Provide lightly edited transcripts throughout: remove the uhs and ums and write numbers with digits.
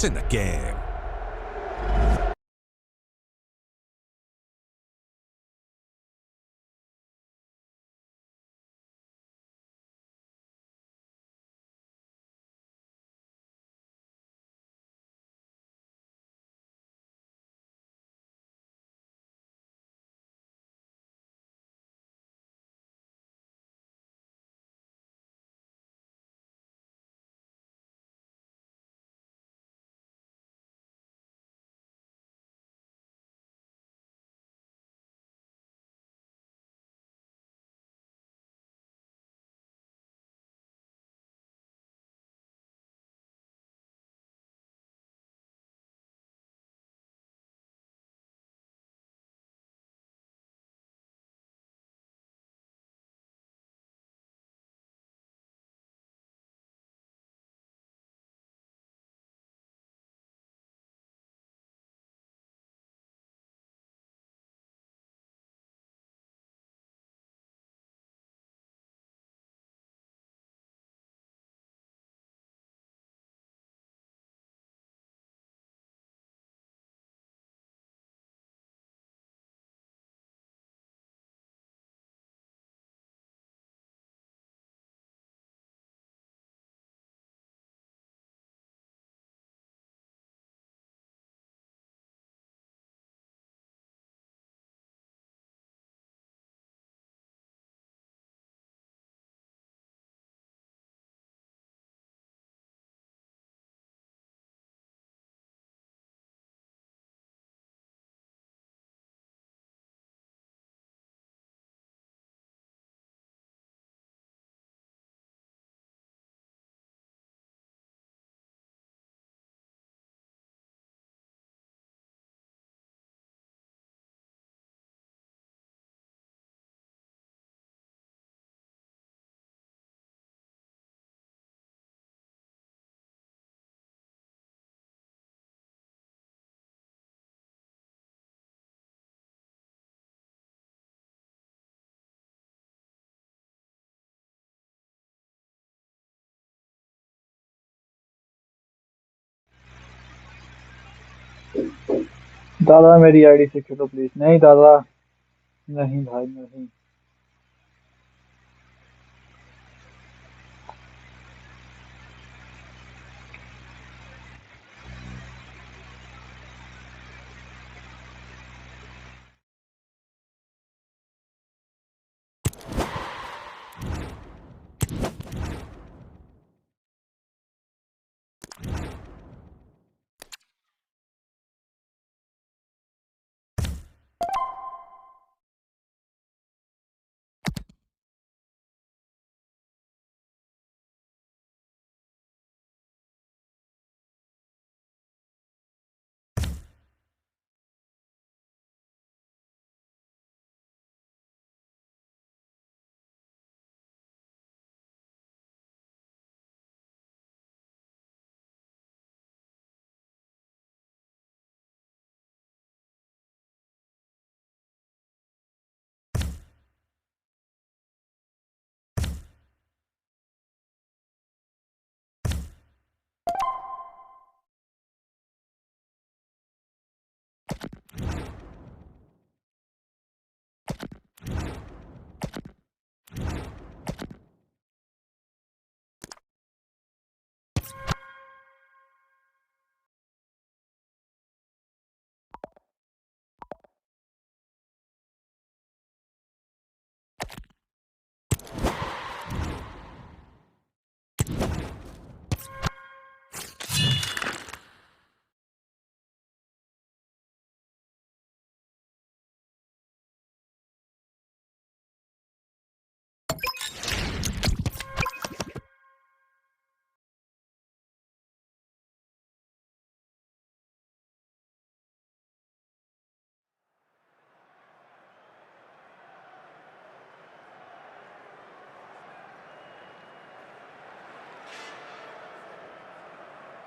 what's in the game. दादा मेरी ID से खेलो प्लीज। नहीं दादा, नहीं भाई नहीं।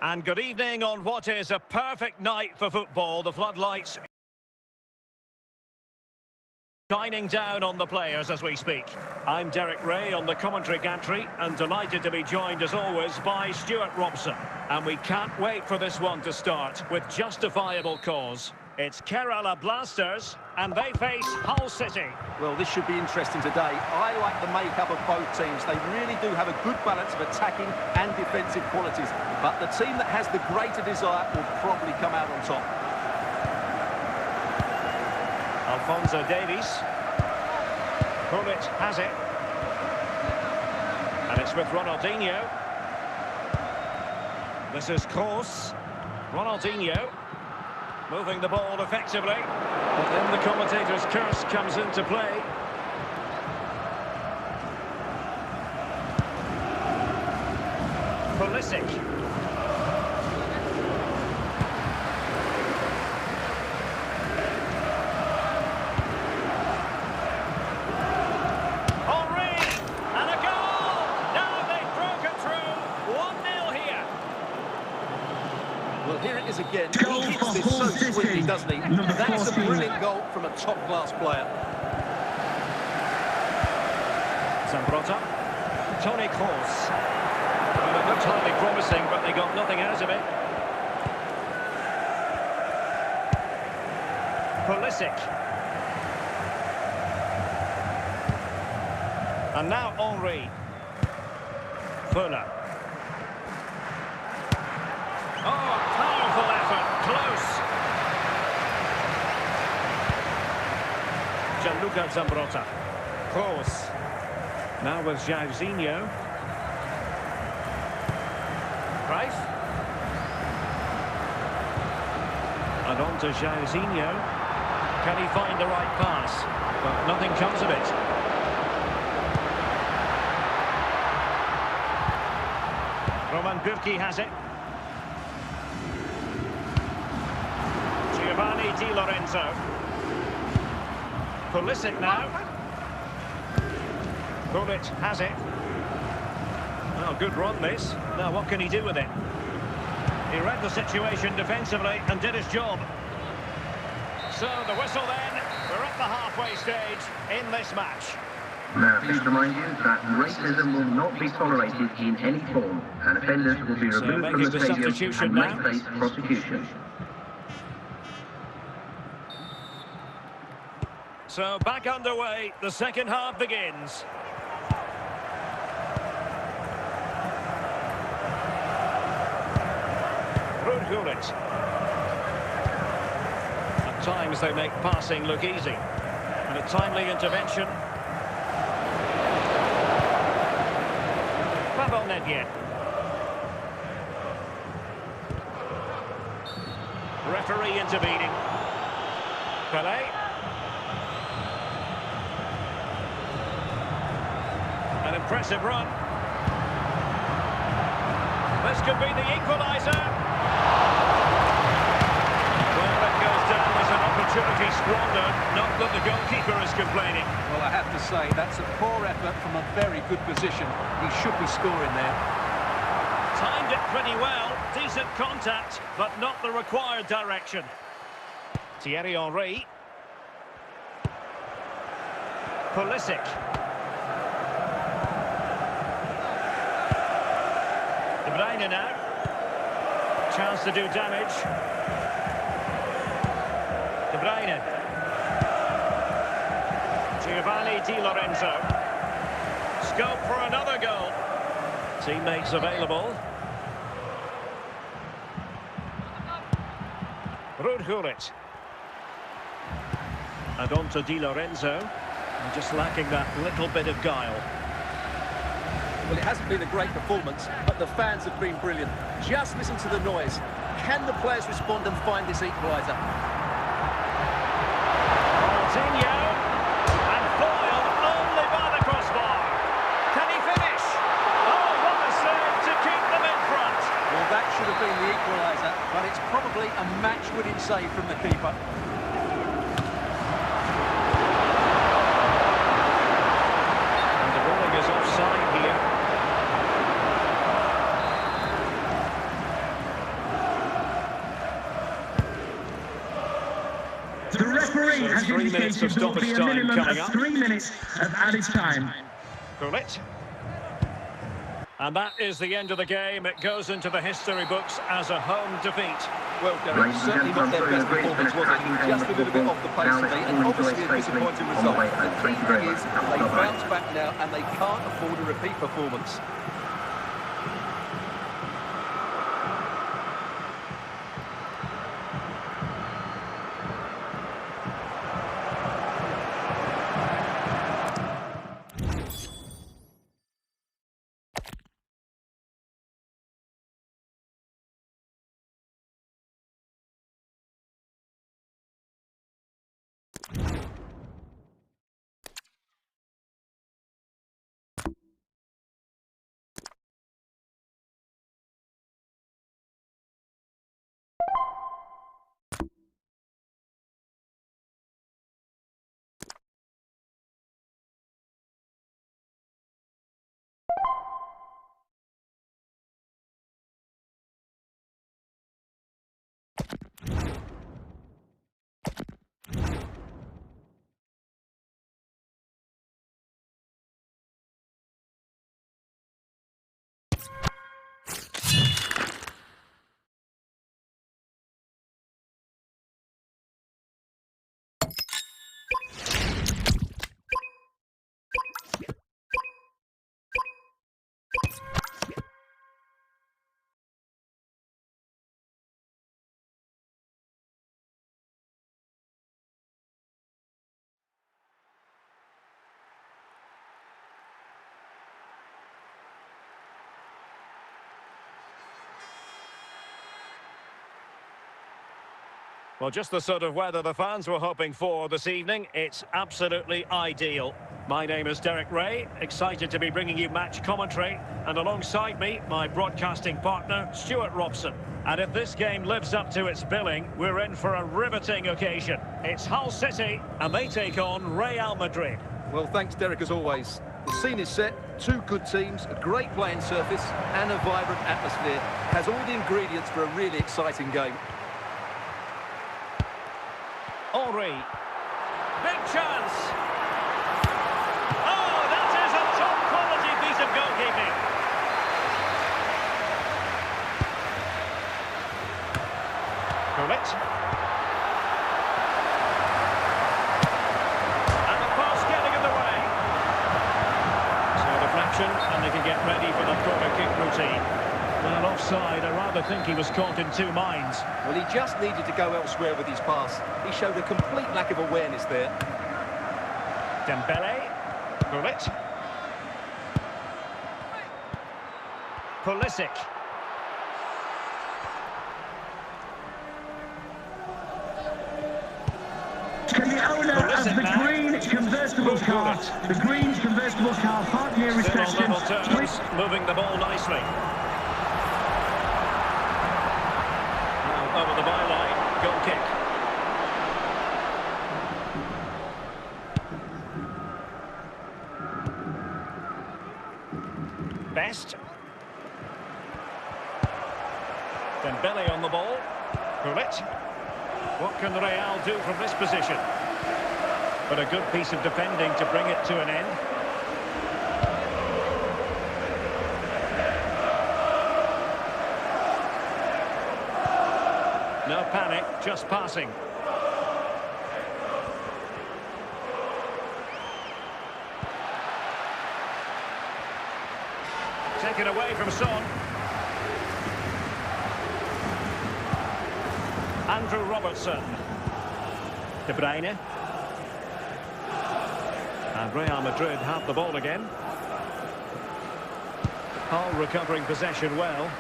And good evening on what is a perfect night for football. The floodlights Shining down on the players as we speak. I'm Derek Ray on the commentary gantry and delighted to be joined as always by Stuart Robson. And we can't wait for this one to start with justifiable cause. It's Kerala Blasters and they face Hull City. Well, this should be interesting today. I like the makeup of both teams. They really do have a good balance of attacking and defensive qualities. But the team that has the greater desire will probably come out on top. Alphonso Davies. Pullet has it. And it's with Ronaldinho. This is Kroos. Ronaldinho. Moving the ball effectively. But then the commentator's curse comes into play. Pulisic. Well, here it is again. He hits this so sweetly, doesn't he? That's a brilliant goal from a top-class player. Zambrotta. Toni Kroos. Well, it looked highly promising, but they got nothing out of it. Pulisic. And now Henry. Fuller. Oh, powerful effort, close. Gianluca Zambrotta. Kroos. Now with Jairzinho. Right. And on to Jairzinho. Can he find the right pass? But nothing comes of it. Roman Bürki has it. Di Lorenzo. Pulisic now. Pullet has it. Oh, good run this. Now what can he do with it? He read the situation defensively and did his job. So the whistle then. We're at the halfway stage in this match. Now, please remind you that racism will not be tolerated in any form, and offenders will be removed from the stadium and may face prosecution. So back underway, the second half begins. Ruud. At times they make passing look easy. And a timely intervention. Pavel Nedved. Referee intervening. Pelé. An impressive run. This could be the equaliser. Well, it goes down as an opportunity squandered. Not that the goalkeeper is complaining. Well, I have to say, that's a poor effort from a very good position. He should be scoring there. Timed it pretty well. Decent contact, but not the required direction. Thierry Henry. Pulisic. De Bruyne now. Chance to do damage. De Bruyne. Giovanni Di Lorenzo. Scope for another goal. Teammates available. Ruud. And on to Di Lorenzo. And just lacking that little bit of guile. Well, it hasn't been a great performance, but the fans have been brilliant. Just listen to the noise. Can the players respond and find this equaliser? Coutinho, and foiled only by the crossbar. Can he finish? Oh, what a save to keep them in front. Well, that should have been the equaliser, but it's probably a match-winning save from the keeper. And the ruling is offside here. The referee referee has 3 minutes of indicated there will stoppage be a time minimum coming of up. 3 minutes of added time. Bullet. And that is the end of the game. It goes into the history books as a home defeat. Well, Derek, certainly not their best performance, was it? Just a little bit off the pace of me, and obviously a disappointing result. The key thing is they bounce back now, and they can't afford a repeat performance. Well, just the sort of weather the fans were hoping for this evening. It's absolutely ideal. My name is Derek Ray, excited to be bringing you match commentary. And alongside me, my broadcasting partner, Stuart Robson. And if this game lives up to its billing, we're in for a riveting occasion. It's Hull City, and they take on Real Madrid. Well, thanks, Derek, as always. The scene is set, two good teams, a great playing surface, and a vibrant atmosphere. Has all the ingredients for a really exciting game. Henry. Big chance. Oh, that is a top-quality piece of goalkeeping. Bullet. And the pass getting in the way. So deflection, and they can get ready for the corner kick routine. Well, offside, I rather think he was caught in two minds. Well, he just needed to go elsewhere with his pass. He showed a complete lack of awareness there. Dembele. Bullet. Pulisic. Can the owner of the green convertible car, the green convertible car, park near reception, Still on level terms, moving the ball nicely. Over the byline, goal kick. Best. Dembele on the ball. Bullet. What can Real do from this position? But a good piece of defending to bring it to an end. No panic, just passing. Taken away from Son. Andrew Robertson. De Bruyne. And Real Madrid have the ball again. Hull recovering possession well.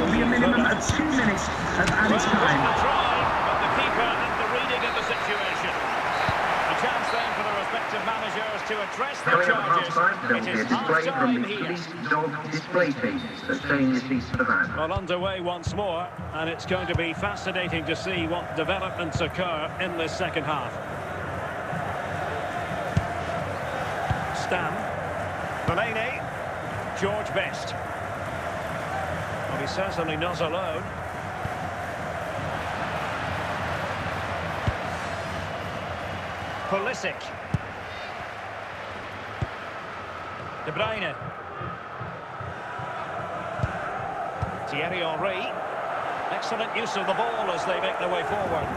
Minimum of 2 minutes of added time. Try, but the keeper had the reading of the situation. A chance then for the respective managers to address their charges. It is half-time here. Display team, so stay in your seats for the van. Well, underway once more, and it's going to be fascinating to see what developments occur in this second half. Stam. Fellaini. George Best. Well, he's certainly not alone. Pulisic. De Bruyne. Thierry Henry. Excellent use of the ball as they make their way forward.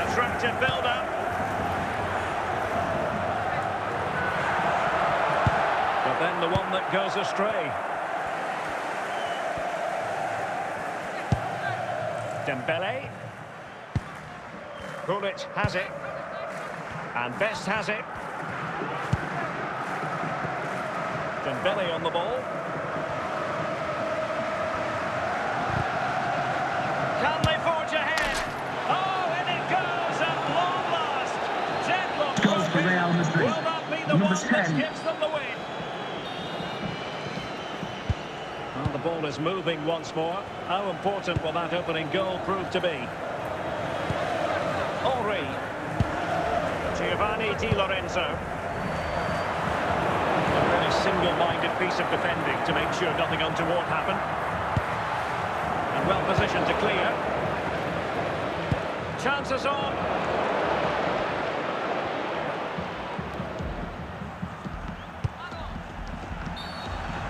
Attractive build-up. But then the one that goes astray. Dembele. Gullit has it. And Best has it. Dembele on the ball. Can they forge ahead? Oh, and it goes at long last. Deadlock. Goals for Real Madrid. Will that be the Number one that 10. gives them the win? Well, the ball is moving once more. How important will that opening goal prove to be? Henry. Giovanni Di Lorenzo. A really single-minded piece of defending to make sure nothing untoward happened. And well positioned to clear. Chances on.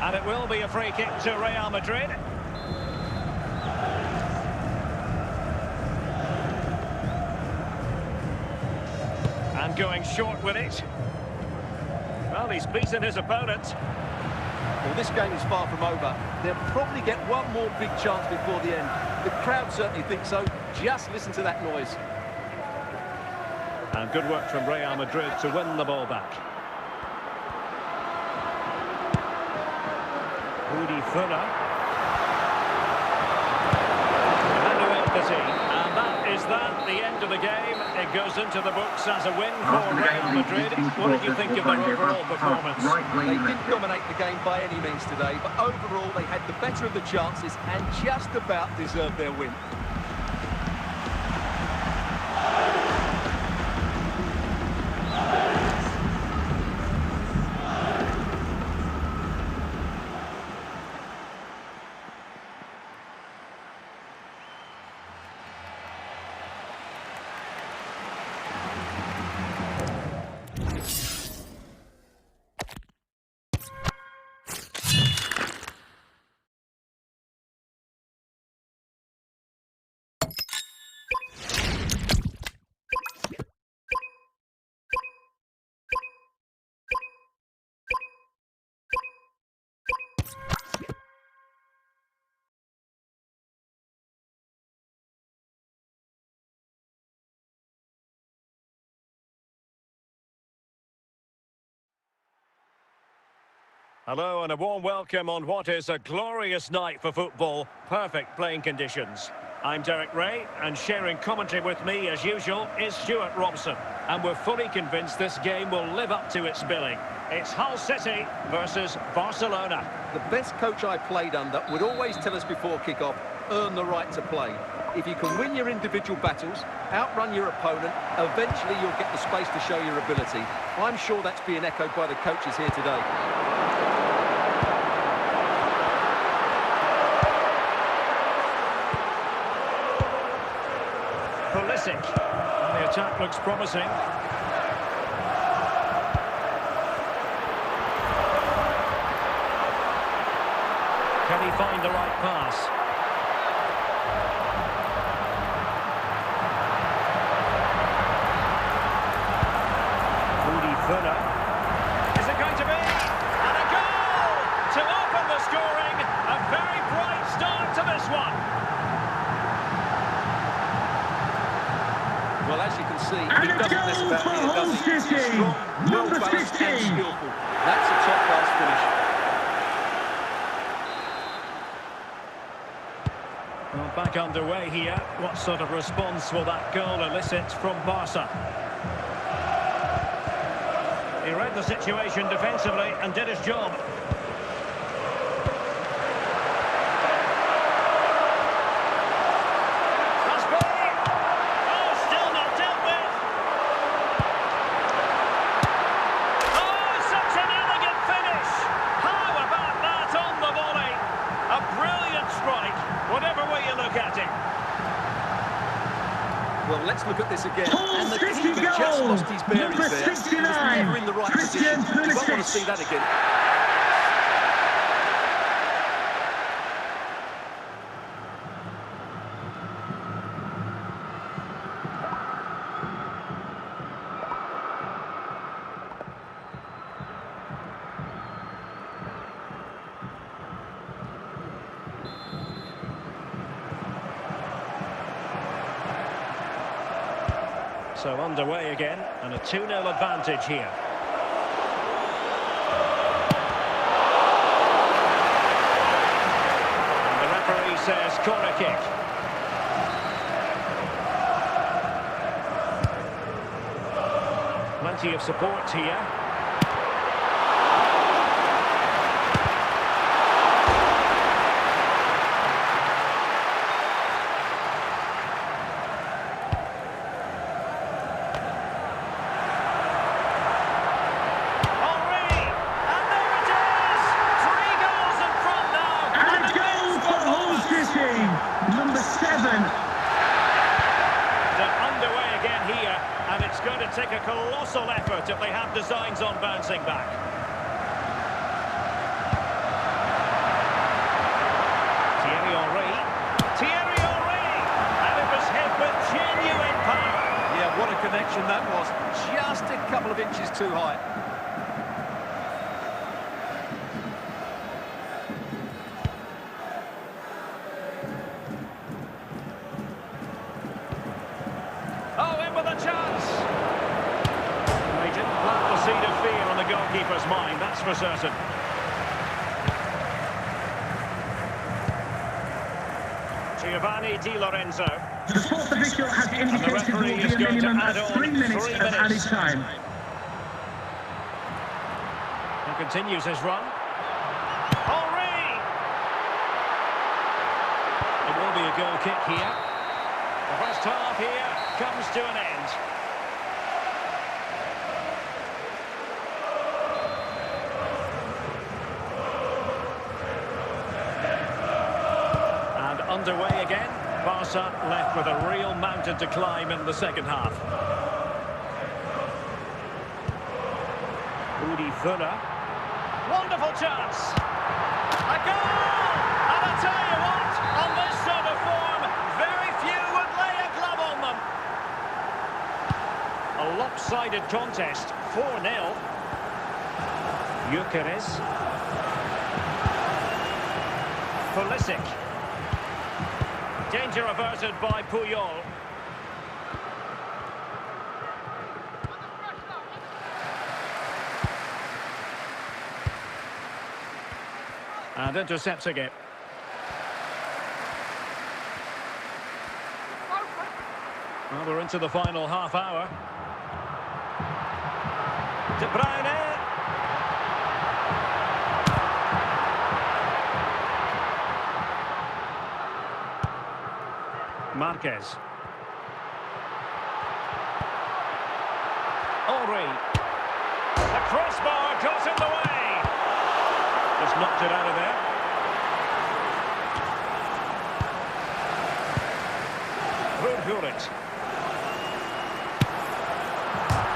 And it will be a free kick to Real Madrid. And going short with it. Well, he's beaten his opponent. Well, this game is far from over. They'll probably get one more big chance before the end. The crowd certainly think so. Just listen to that noise. And good work from Real Madrid to win the ball back. Rudi Völler. And that is the end of the game. It goes into the books as a win for Real Madrid. What did you think of their overall performance? They didn't dominate the game by any means today, but overall they had the better of the chances and just about deserved their win. Hello and a warm welcome on what is a glorious night for football. Perfect playing conditions. I'm Derek Ray, and sharing commentary with me as usual is Stuart Robson. And we're fully convinced this game will live up to its billing. It's Hull City versus Barcelona. The best coach I played under would always tell us before kick-off, earn the right to play. If you can win your individual battles, outrun your opponent, eventually you'll get the space to show your ability. I'm sure that's being echoed by the coaches here today. Pulisic. And the attack looks promising. Can he find the right pass? Rudi Völler. Is it going to be? And a goal to open the scoring. A very bright start to this one. Well, as you can see, he doesn't mess about here, does he? He's strong, well-balanced and skillful. That's a top-class finish. Well, back underway here. What sort of response will that goal elicit from Barca? He read the situation defensively and did his job. Well, let's look at this again. Hull And the City keeper just goal! lost his bearings Number there. He was 69, never in the right Christian position. You won't want to Pulisic. see that again. So underway again, and a 2-0 advantage here. And the referee says corner kick. Plenty of support here. Take a colossal effort if they have designs on bouncing back. Thierry Henry, and it was hit with genuine power. Yeah, what a connection that was. Just a couple of inches too high. Oh, in with a chance. They didn't plant the seed of fear on the goalkeeper's mind, that's for certain. Giovanni Di Lorenzo. The fourth official has indicated there will be a minimum of 3 minutes of added time. He continues his run. Henry! It will be a goal kick here. The first half here comes to an end. And underway again. Barca left with a real mountain to climb in the second half. Udi Villa. Wonderful chance. A goal! And I tell you what, on this sort of form, very few would lay a glove on them. A lopsided contest, 4-0. Gyökeres. Pulisic. Danger averted by Puyol. And intercepting it. Well, we're into the final half hour. De Bruyne. Marquez. Henry. The crossbar got in the way. Just knocked it out of there. Ruud.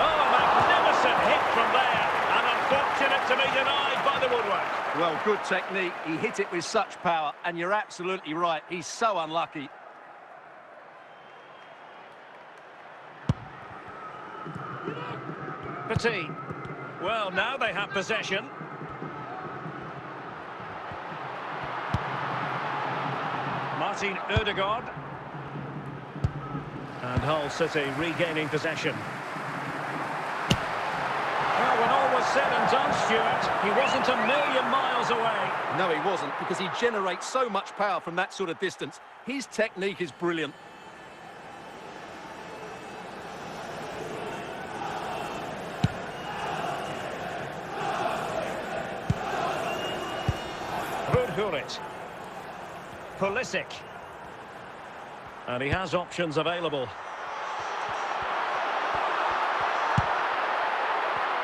Oh, a magnificent hit from there. And unfortunate to be denied by the woodwork. Well, good technique. He hit it with such power, and you're absolutely right. He's so unlucky. Petit. Well, now they have possession. Martin Ødegaard. And Hull City regaining possession. Well, when all was said and done, Stuart, he wasn't a million miles away. No, he wasn't, because he generates so much power from that sort of distance. His technique is brilliant. Ruud. Pulisic. And he has options available.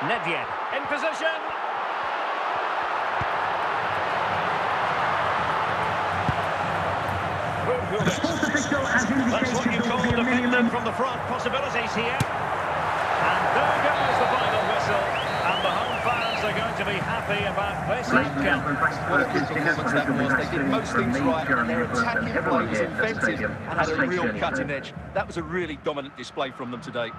Nedved in position. The fourth official has indicated there will be a minimum them. From the front, possibilities here. And there goes the final whistle. And the home fans are going to be happy about this outcome. What a good performance that was. They did most things right, and their attacking play was inventive and had a real cutting edge. That was a really dominant display from them today.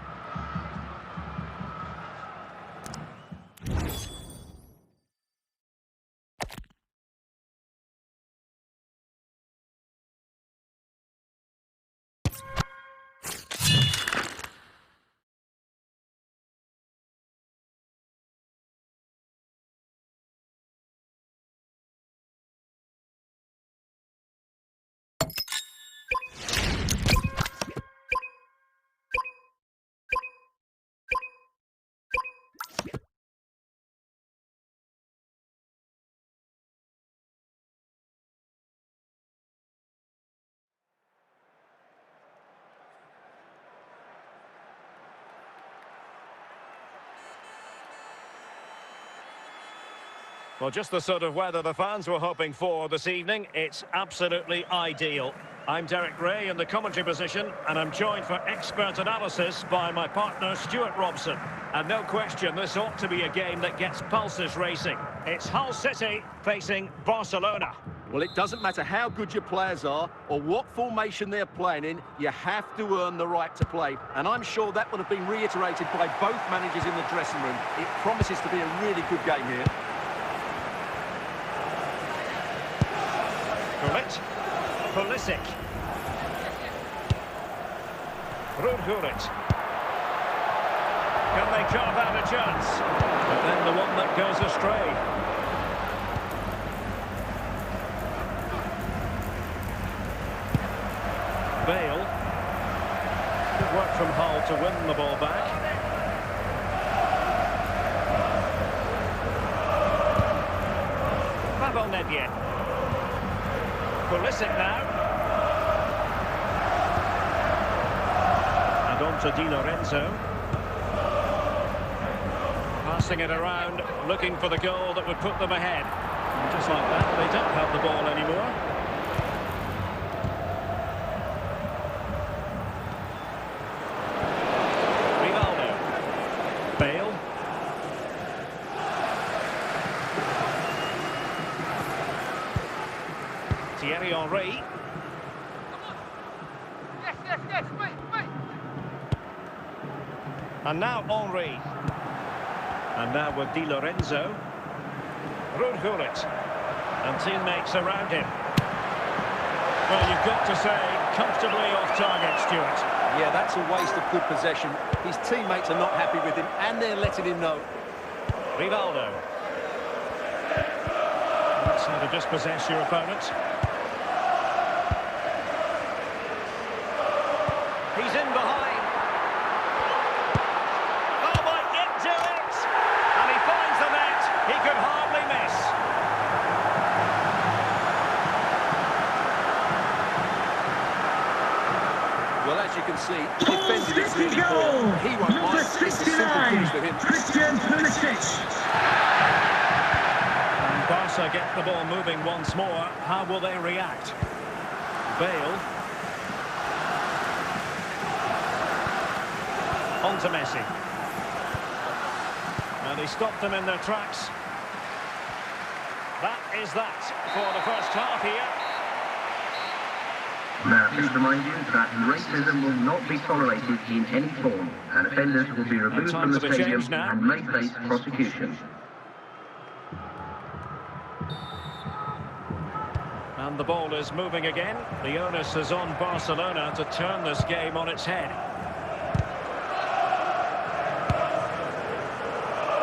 Well, just the sort of weather the fans were hoping for this evening. It's absolutely ideal. I'm Derek Ray in the commentary position, and I'm joined for expert analysis by my partner, Stuart Robson. And no question, this ought to be a game that gets pulses racing. It's Hull City facing Barcelona. Well, it doesn't matter how good your players are or what formation they're playing in, you have to earn the right to play. And I'm sure that would have been reiterated by both managers in the dressing room. It promises to be a really good game here. Pulisic. Rudhurit. Can they carve out a chance? But then the one that goes astray. Bale. Good work from Hull to win the ball back. Pavel Nedved. Pulisic now. And on to Di Lorenzo. Passing it around, looking for the goal that would put them ahead. And just like that, they don't have the ball anymore. Rivaldo. Bale. Thierry Henry. Yes, wait. And now Henry. And now with Di Lorenzo. Rudhurit. And teammates around him. Well, you've got to say, comfortably off target, Stuart. Yeah, that's a waste of good possession. His teammates are not happy with him, and they're letting him know. Rivaldo. That's how to dispossess your opponent. He's in behind. Oh, might get to it. And he finds the net. He could hardly miss. Well, as you can see, he defended it really poor. He won't Number mind. It's a simple finish for him. Christian Pulisic. And Barca get the ball moving once more. How will they react? Bale. On to Messi. And he stopped them in their tracks. That is that for the first half here. Now, please remind you that racism will not be tolerated in any form, and offenders will be removed from the stadium and may face prosecution. And the ball is moving again. The onus is on Barcelona to turn this game on its head.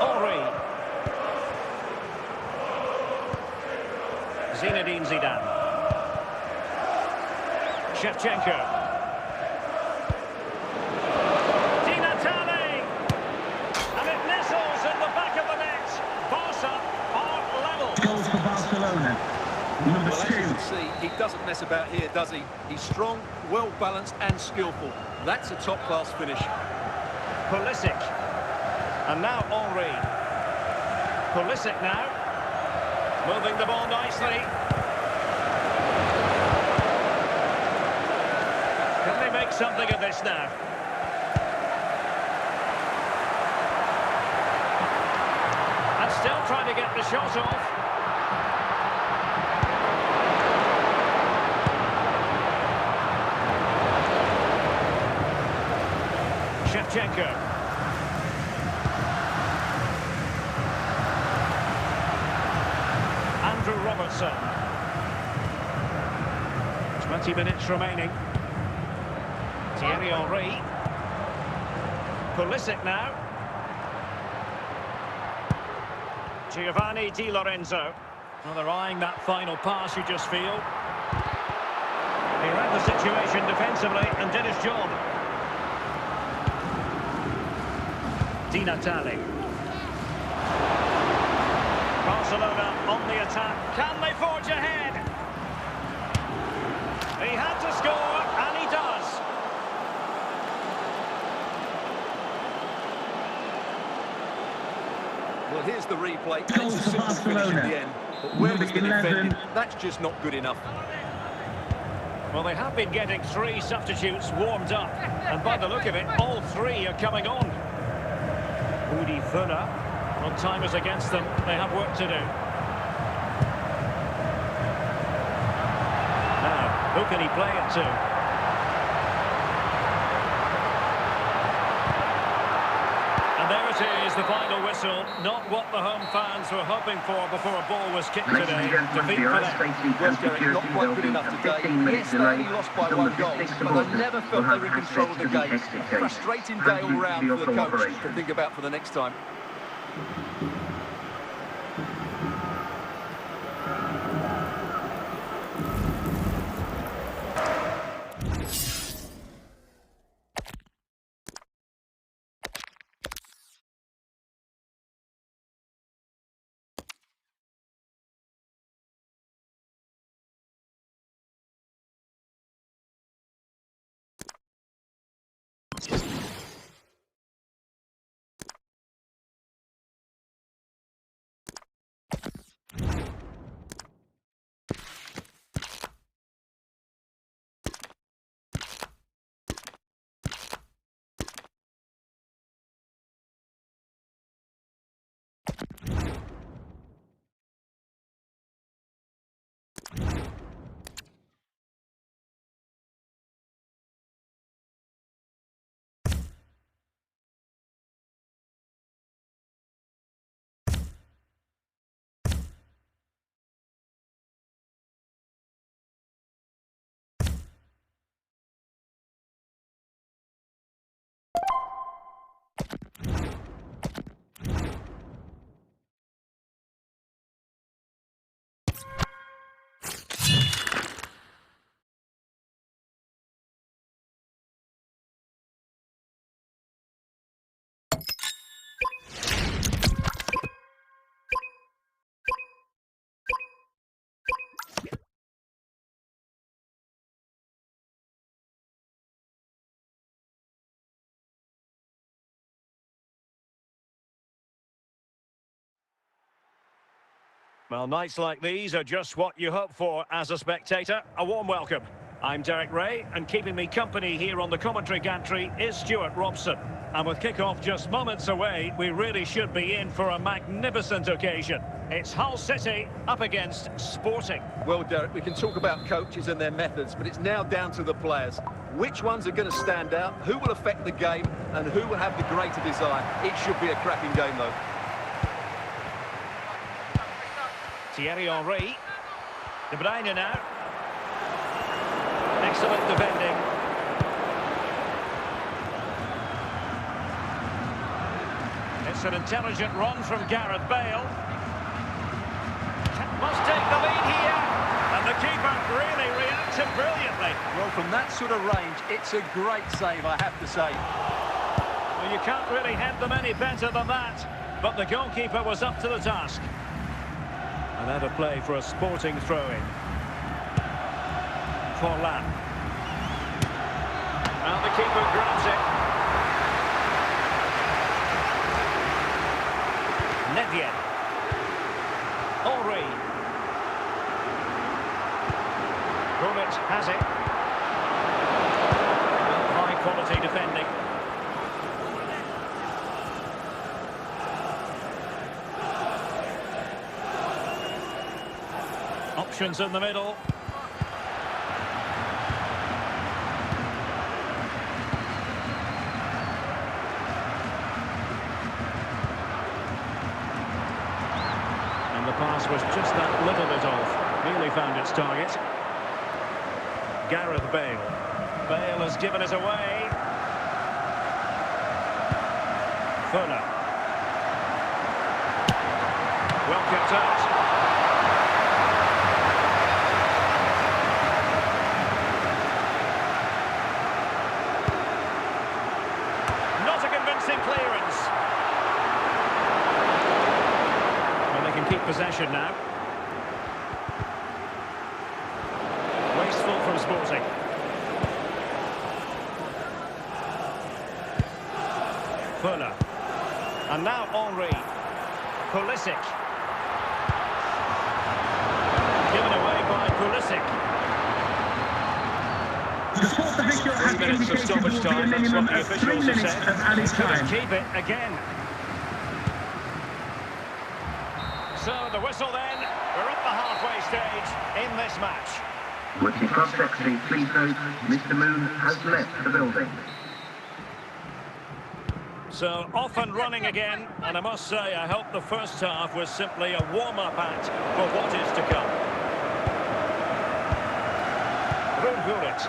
Henry. Zinedine Zidane. Shevchenko. Di Natale. And it nestles in the back of the net. Barca are level. Goals for Barcelona. Number Well, as you 2. can see, he doesn't mess about here, does he? He's strong, well-balanced and skillful. That's a top-class finish. Pulisic. And now Henry. Pulisic now. Moving the ball nicely. Can they they make something of this now? And still trying to get the shot off. Shevchenko. Andrew Robertson. 20 minutes remaining. Thierry Henry. Pulisic now. Giovanni Di Lorenzo. Well, they're eyeing that final pass, you just feel. He read the situation defensively and did his job. Di Natale. Barcelona on the attack. Can they forge ahead? He had to score, and he does. Well, here's the replay. And Goal it's a for simple finish in Barcelona. the end. But where was the Number 11. defending? That's just not good enough. Well, they have been getting 3 substitutes warmed up. And by the look of it, all 3 are coming on. Udi Villa. Well, time is against them. They have work to do. Now, who can he play it to? And there it is, the final whistle. Not what the home fans were hoping for before a ball was kicked Ladies today. and gentlemen, Defeat for your for own them. safety Well, and Derek, security, not there quite will good be enough a today. 15-minute Yes, they delay only lost by until 1 the goal, six but I supporters never will felt they have were in control of the access to game. exit A gates. frustrating Thank day you all for round your for the coach to cooperation. think about for the next time. Well, nights like these are just what you hope for as a spectator. A warm welcome. I'm Derek Ray, and keeping me company here on the commentary gantry is Stuart Robson. And with kick-off just moments away, we really should be in for a magnificent occasion. It's Hull City up against Sporting. Well, Derek, we can talk about coaches and their methods, but it's now down to the players. Which ones are going to stand out, who will affect the game, and who will have the greater desire? It should be a cracking game, though. Thierry Henry. De Bruyne now. Excellent defending. It's an intelligent run from Gareth Bale. Must take the lead here. And the keeper really reacted brilliantly. Well, from that sort of range, it's a great save, I have to say. Well, you can't really head them any better than that. But the goalkeeper was up to the task. Another play for a Sporting throw-in. Forlan. And the keeper grabs it. Nevien. Henry. Gullit has it. options in the middle. And the pass was just that little bit off. Nearly found its target. Gareth Bale. Bale has given us away. Fuller. Well kept out. Not a convincing clearance. Well, they can keep possession now. Wasteful from Sporting. Fuller. And now Henry. Pulisic. Given away by Pulisic. The sports official has 3 minutes of indicated there will stoppage be a time, that's minimum what the of 3 officials have minutes said. of added Could time. keep it again. So the whistle then. We're at the halfway stage in this match. Would the club secretary please note Mr. Moon has left the building. So off and running again, and I must say I hope the first half was simply a warm-up act for what is to come. Rundgullit.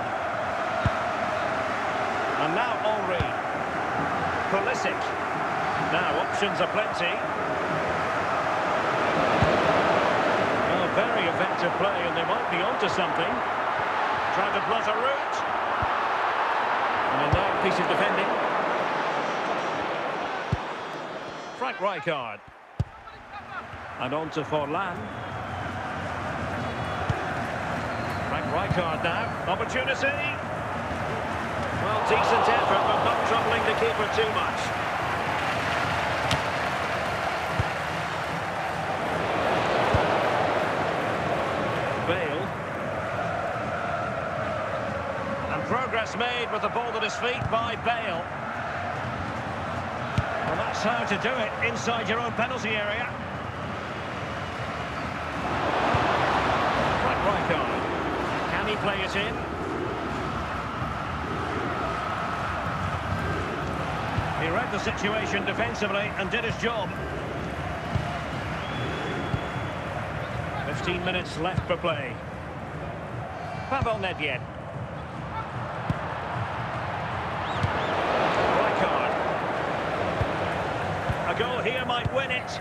And now Henry. Pulisic. Now options are plenty. Well, very effective play, and they might be onto something. Trying to blunt a route. And a nice piece of defending. Rijkaard. And on to Forlan. Rijkaard now. Opportunity. Well, decent effort, but not troubling the keeper too much. Bale. And progress made with the ball at his feet by Bale. Well, that's how to do it inside your own penalty area. Rijkaard. Can he play it in? He read the situation defensively and did his job. 15 minutes left for play. Pavel Nedved. A goal here might win it.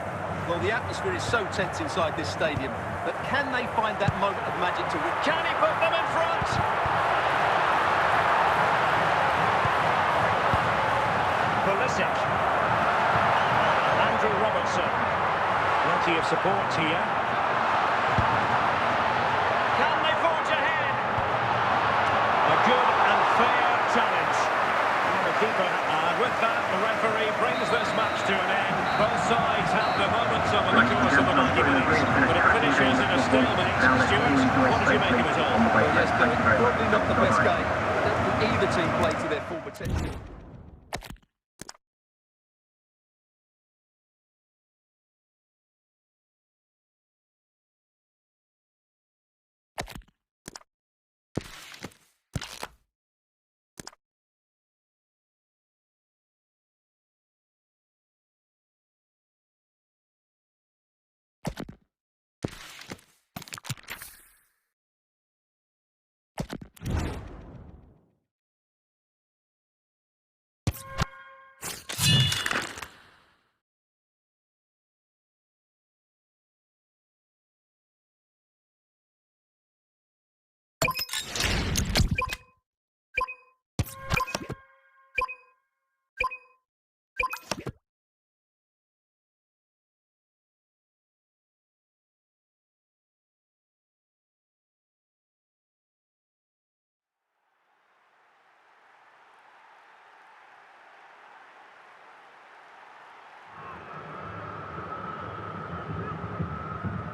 Well, the atmosphere is so tense inside this stadium, but can they find that moment of magic to win? Can he put them in front? Pulisic. Andrew Robertson. Plenty of support here. Can they forge ahead? A good and fair challenge. And the keeper, and with that, the referee brings this match to an end. Both sides have the moments of the course of the 90 minutes, but it finishes in a stalemate. Stuart, what did you make of it all? Well, yes, probably not the best game that either team played to their full potential.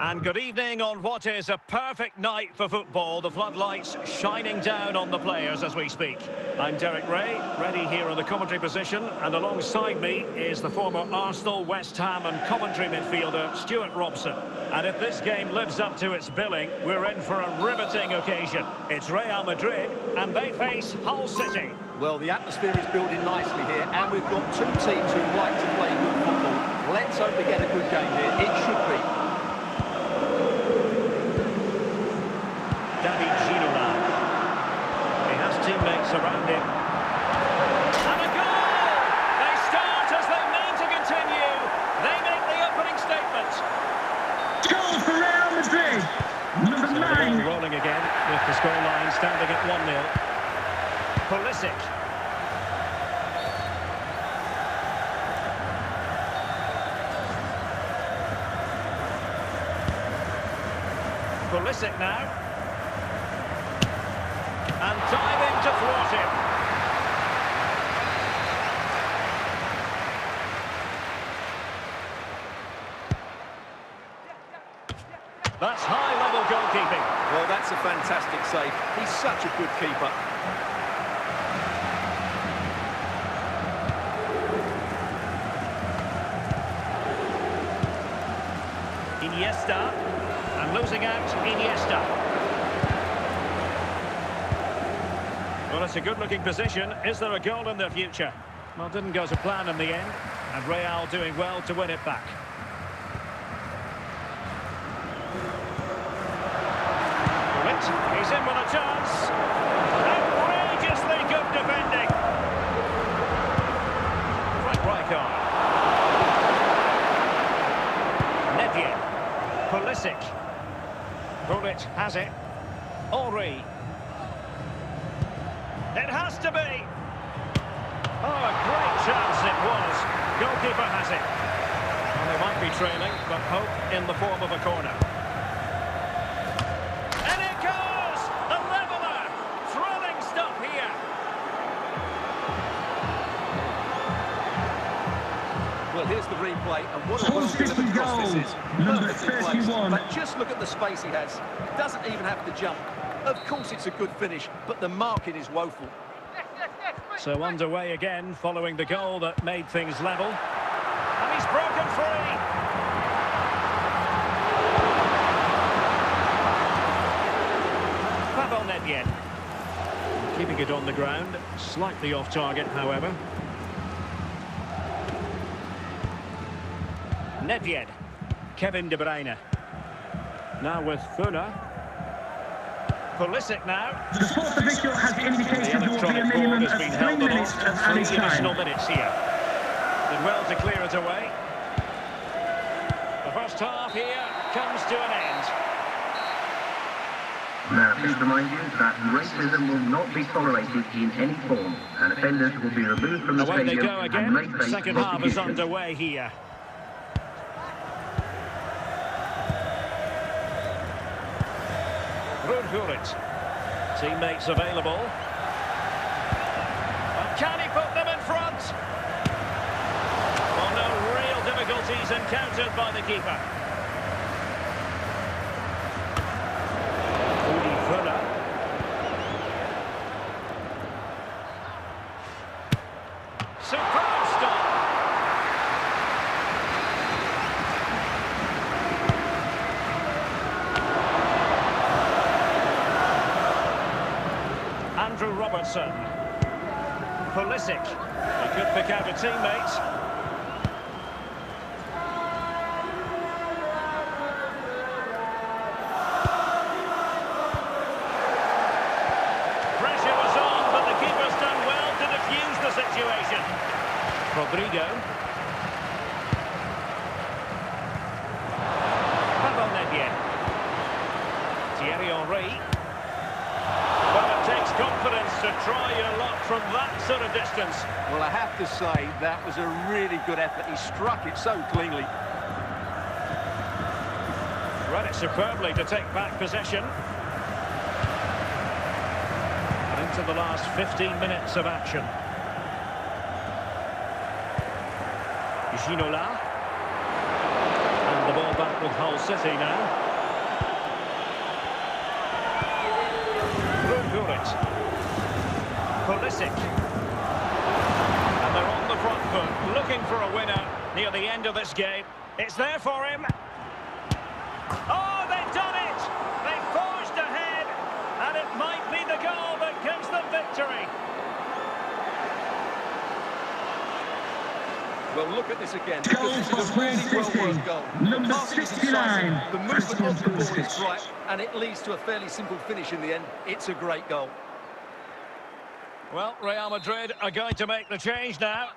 And good evening on what is a perfect night for football. The floodlights shining down on the players as we speak. I'm Derek Ray, ready here in the commentary position. And alongside me is the former Arsenal, West Ham and Coventry midfielder, Stuart Robson. And if this game lives up to its billing, we're in for a riveting occasion. It's Real Madrid and they face Hull City. Well, the atmosphere is building nicely here, and we've got two teams who like to play good football. Let's hope we get a good game here. It should be. He has teammates around him. And a goal! They start as they mean to continue. They make the opening statement. Goal for Real Madrid. Number 9. Rolling again with the scoreline standing at 1-0. Pulisic. Pulisic now. And diving to thwart him. That's high-level goalkeeping. Well, that's a fantastic save. He's such a good keeper. Iniesta. And losing out, Iniesta. Well, it's a good-looking position. Is there a goal in their future? Well, didn't go to plan in the end. And Real doing well to win it back. He's in with a chance. Outrageously good defending. Dracor. Nedved. Pulisic. Bullet has it. Henry. It has to be. Oh, a great chance it was. Goalkeeper has it. Well, they might be trailing, but hope in the form of a corner. And it goes! A leveller! Thrilling stuff here. Well, here's the replay, and what a well-delivered cross this is. Number Perfectly 31. placed, but just look at the space he has. Doesn't even have to jump. Of course it's a good finish, but the marking is woeful. So underway again, following the goal that made things level. And he's broken free! Nedved. Keeping it on the ground, slightly off target, however. Nedved. Kevin De Bruyne. Now with Funa. Pulisic now. The sports official has indicated The there will be a electronic board minimum has of been 3 held on minutes of added 3 additional time. minutes here. Did well to clear it away. The first half here comes to an end. Now, please remind you that racism will not be tolerated in any form, and offenders will be removed from the Away they stadium go and may again. face Second half is prosecution. underway here. Rudhurit. Teammates available. But can he put them in front? Well, no real difficulties encountered by the keeper. Superb stop. Andrew Robertson. Pulisic. He could pick out a teammate. Pressure was on, but the keeper's done well to defuse the situation. Rodrigo. Nedved. Thierry Henry. Well, it takes confidence to try your luck from that sort of distance. Well, I have to say, that was a really good effort. He struck it so cleanly. Read it superbly to take back possession. And into the last 15 minutes of action. Ginola. And the ball back back with Hull City now. Pulisic. And they're on the front foot, looking for a winner near the end of this game. It's there for him. Oh, they've done it! They've forged ahead, and it might be the goal that gives them victory. Well, look at this again, because this is a really well-worked goal. Number The passing is 69, decisive, the movement of the ball is Pulisic. right, and it leads to a fairly simple finish in the end. It's a great goal. Well, Real Madrid are going to make the change now.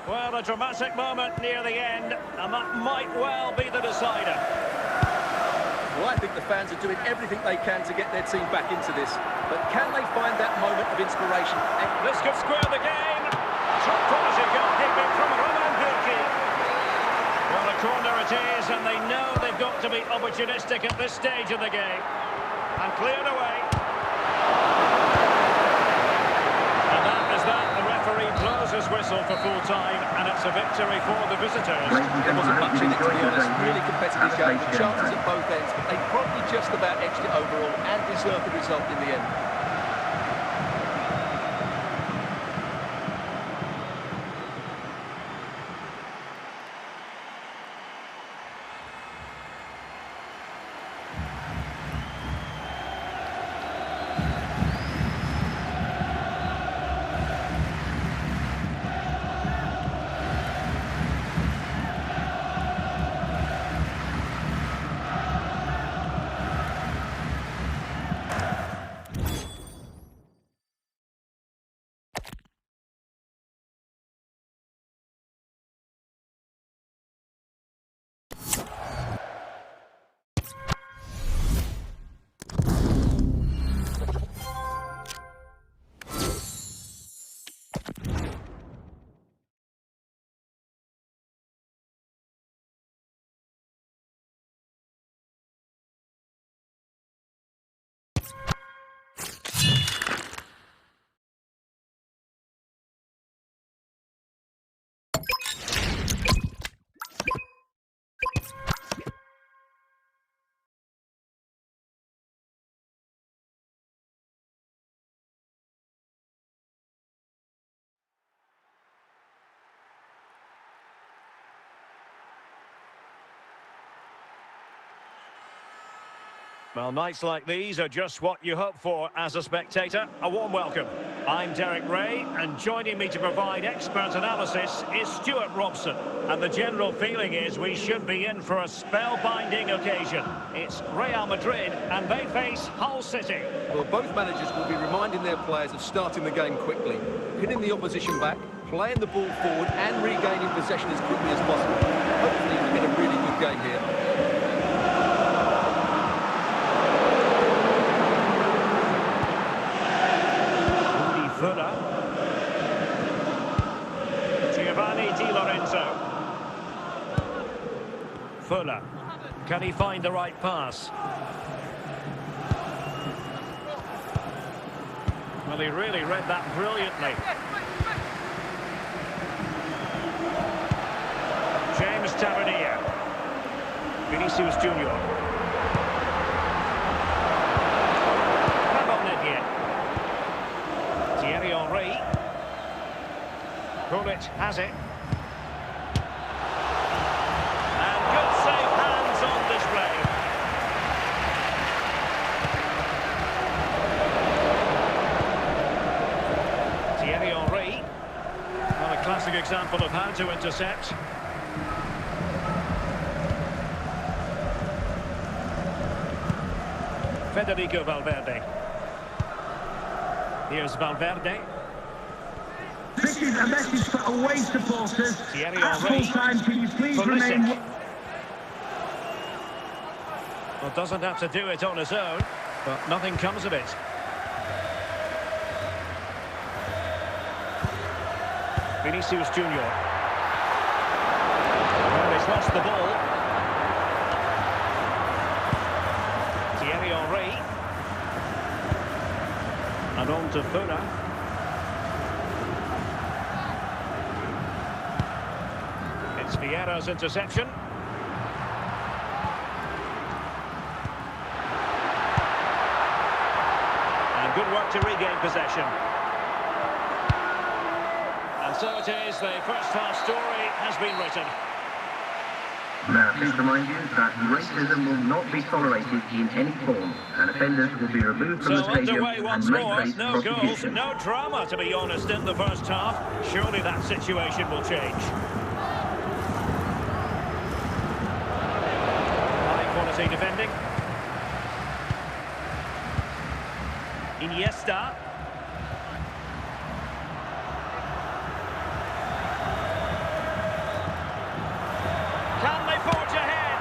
Well, a dramatic moment near the end, and that might well be the decider. Well, I think the fans are doing everything they can to get their team back into this. But can they find that moment of inspiration? And This could square the game. Top quality goalkeeping from revamped. Well, a corner it is, and they know they've got to be opportunistic at this stage of the game. And cleared away. And that is that. The referee blows his whistle for full time, and it's a victory for the visitors. there wasn't much in it, to be honest. Really competitive game. Chances at both ends, but they probably just about edged it overall and deserved the result in the end. Well, nights like these are just what you hope for as a spectator. A warm welcome. I'm Derek Ray, and joining me to provide expert analysis is Stuart Robson. And the general feeling is we should be in for a spellbinding occasion. It's Real Madrid, and they face Hull City. Well, both managers will be reminding their players of starting the game quickly, pinning the opposition back, playing the ball forward and regaining possession as quickly as possible. Hopefully we get a really good game here. Fuller. Can he find the right pass? Well, he really read that brilliantly. James Tavernier. Vinicius Junior. Not on it yet. Thierry Henry. Gullit has it. Classic example of how to intercept. Federico Valverde. Here's Valverde. This is a message for away supporters. Thierry At Henry. full time, can you please Pulisic. remain... Well, doesn't have to do it on his own, but nothing comes of it. Vinicius Junior. Well, he's lost the ball. Thierry Henry. And on to Fuller. It's Vieira's interception. good work to regain possession. And so it is, the first half story has been written. Now, please remind you that racism will not be tolerated in any form, and offenders will be removed from the stadium Underway once and may more, face no goals, prosecution. no drama, to be honest, in the first half. Surely that situation will change. High quality defending. Iniesta. Can they forge ahead?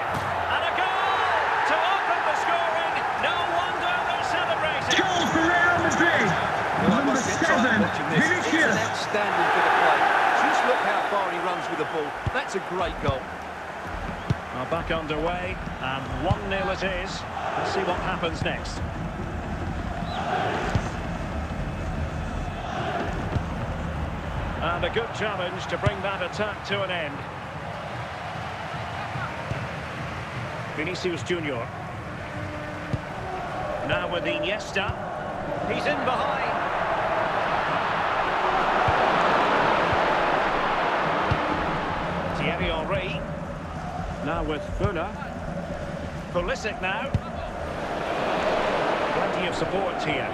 And a goal to open the scoring. No wonder they're celebrating. Goal for Real Madrid. Well, I Number must get tired 7, watching this. It's an Vinicius. outstanding bit of play. Just look how far he runs with the ball. That's a great goal. Well, back underway, and 1-0 it is. Let's see what happens next. And a good challenge to bring that attack to an end. Vinicius Junior. Now with Iniesta. He's in behind. Thierry Henry. Now with Funa. Pulisic now. Plenty of support here.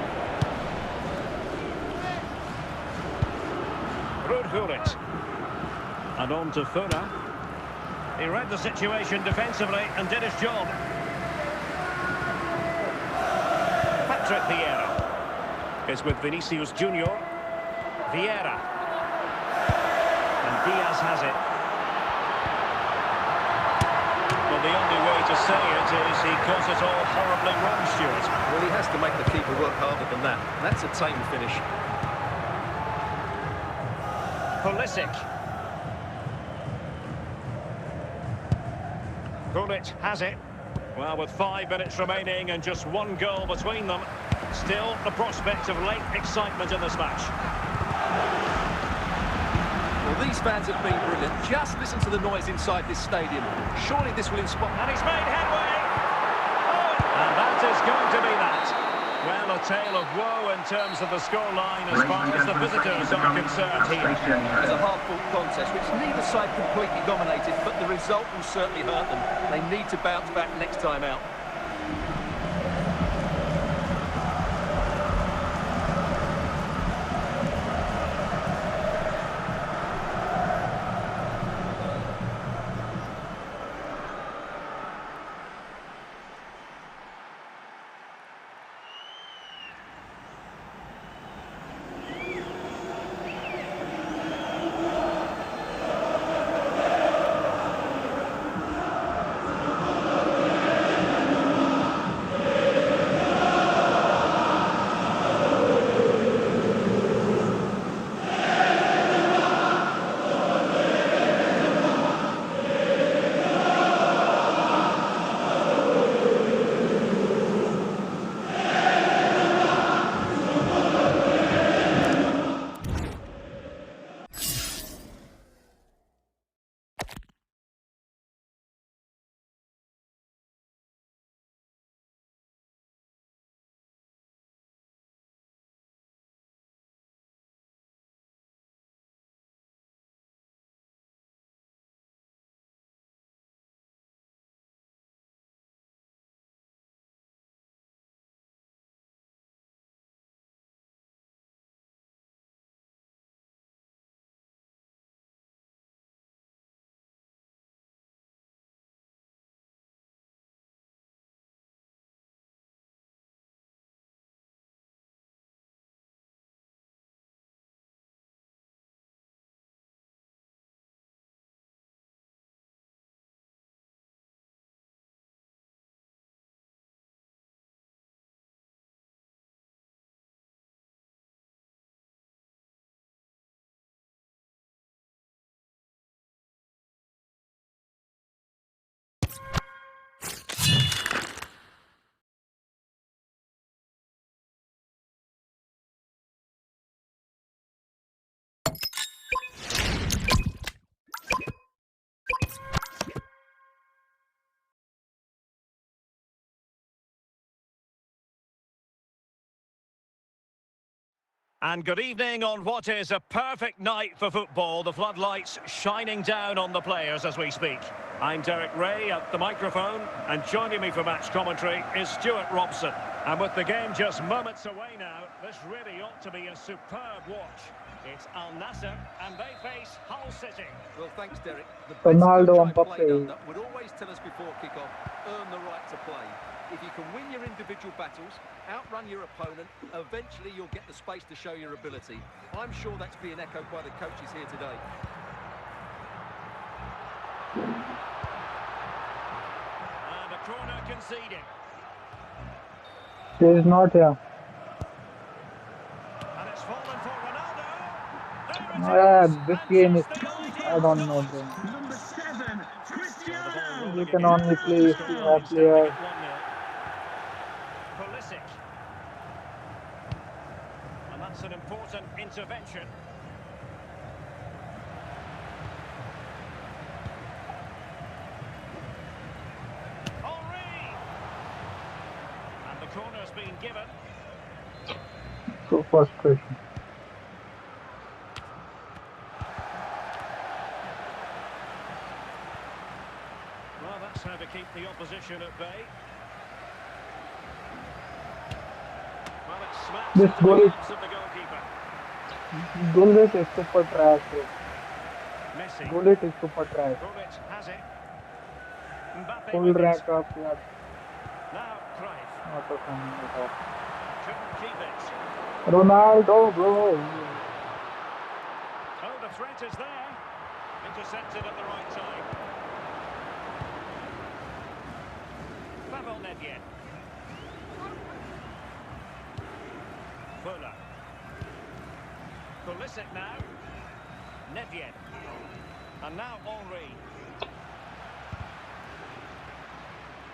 Rudhulit. And on to Funa. He read the situation defensively and did his job. Patrick Vieira is with Vinicius Junior. Vieira. And Diaz has it. Well, the only way to say it is he got it all horribly wrong, Stuart. Well, he has to make the keeper work harder than that. That's a tame finish. Pulisic. Gullit has it. Well, with 5 minutes remaining and just 1 goal between them, still the prospect of late excitement in this match. Well, these fans have been brilliant. Just listen to the noise inside this stadium. Surely this will inspire... And he's made headway. Oh, and that is going to be that. Well, a tale of woe in terms of the scoreline as far as the visitors are concerned here. It was a hard-fought contest, which neither side completely dominated, but the result will certainly hurt them. They need to bounce back next time out. And good evening on what is a perfect night for football. The floodlights shining down on the players as we speak. I'm Derek Ray at the microphone, and joining me for match commentary is Stuart Robson. And with the game just moments away now, this really ought to be a superb watch. It's Al Nassr, and they face Hull City. Well, thanks, Derek. The best Ronaldo coach I and played Mbappe. under would always tell us before kick-off, earn the right to play. If you can win your individual battles, outrun your opponent, eventually you'll get the space to show your ability. I'm sure that's being echoed by the coaches here today. And a corner conceded. He is not here. And it's fallen for Ronaldo. There it is. This And game is, just the I ideal don't know, start. bro. Number 7, Cristiano. You can only play if you have players. Pulisic. And that's an important intervention. Henry. And the corner's been given. So frustration. Well, that's how to keep the opposition at bay. Well, it smacks This into goal the is- gloves of the goalkeeper. Gullit is super trash, bro. Messi. Gullit is super trash. Gullit has it. Mbappe Full with it. rack up, yeah. Now Cruyff. Not a fun at all. Couldn't keep it. Ronaldo, bro. Oh, the threat is there. Intercepted at the right time. Pavel Nedved. Fuller. Pulisic now. Nedved. And now Henry.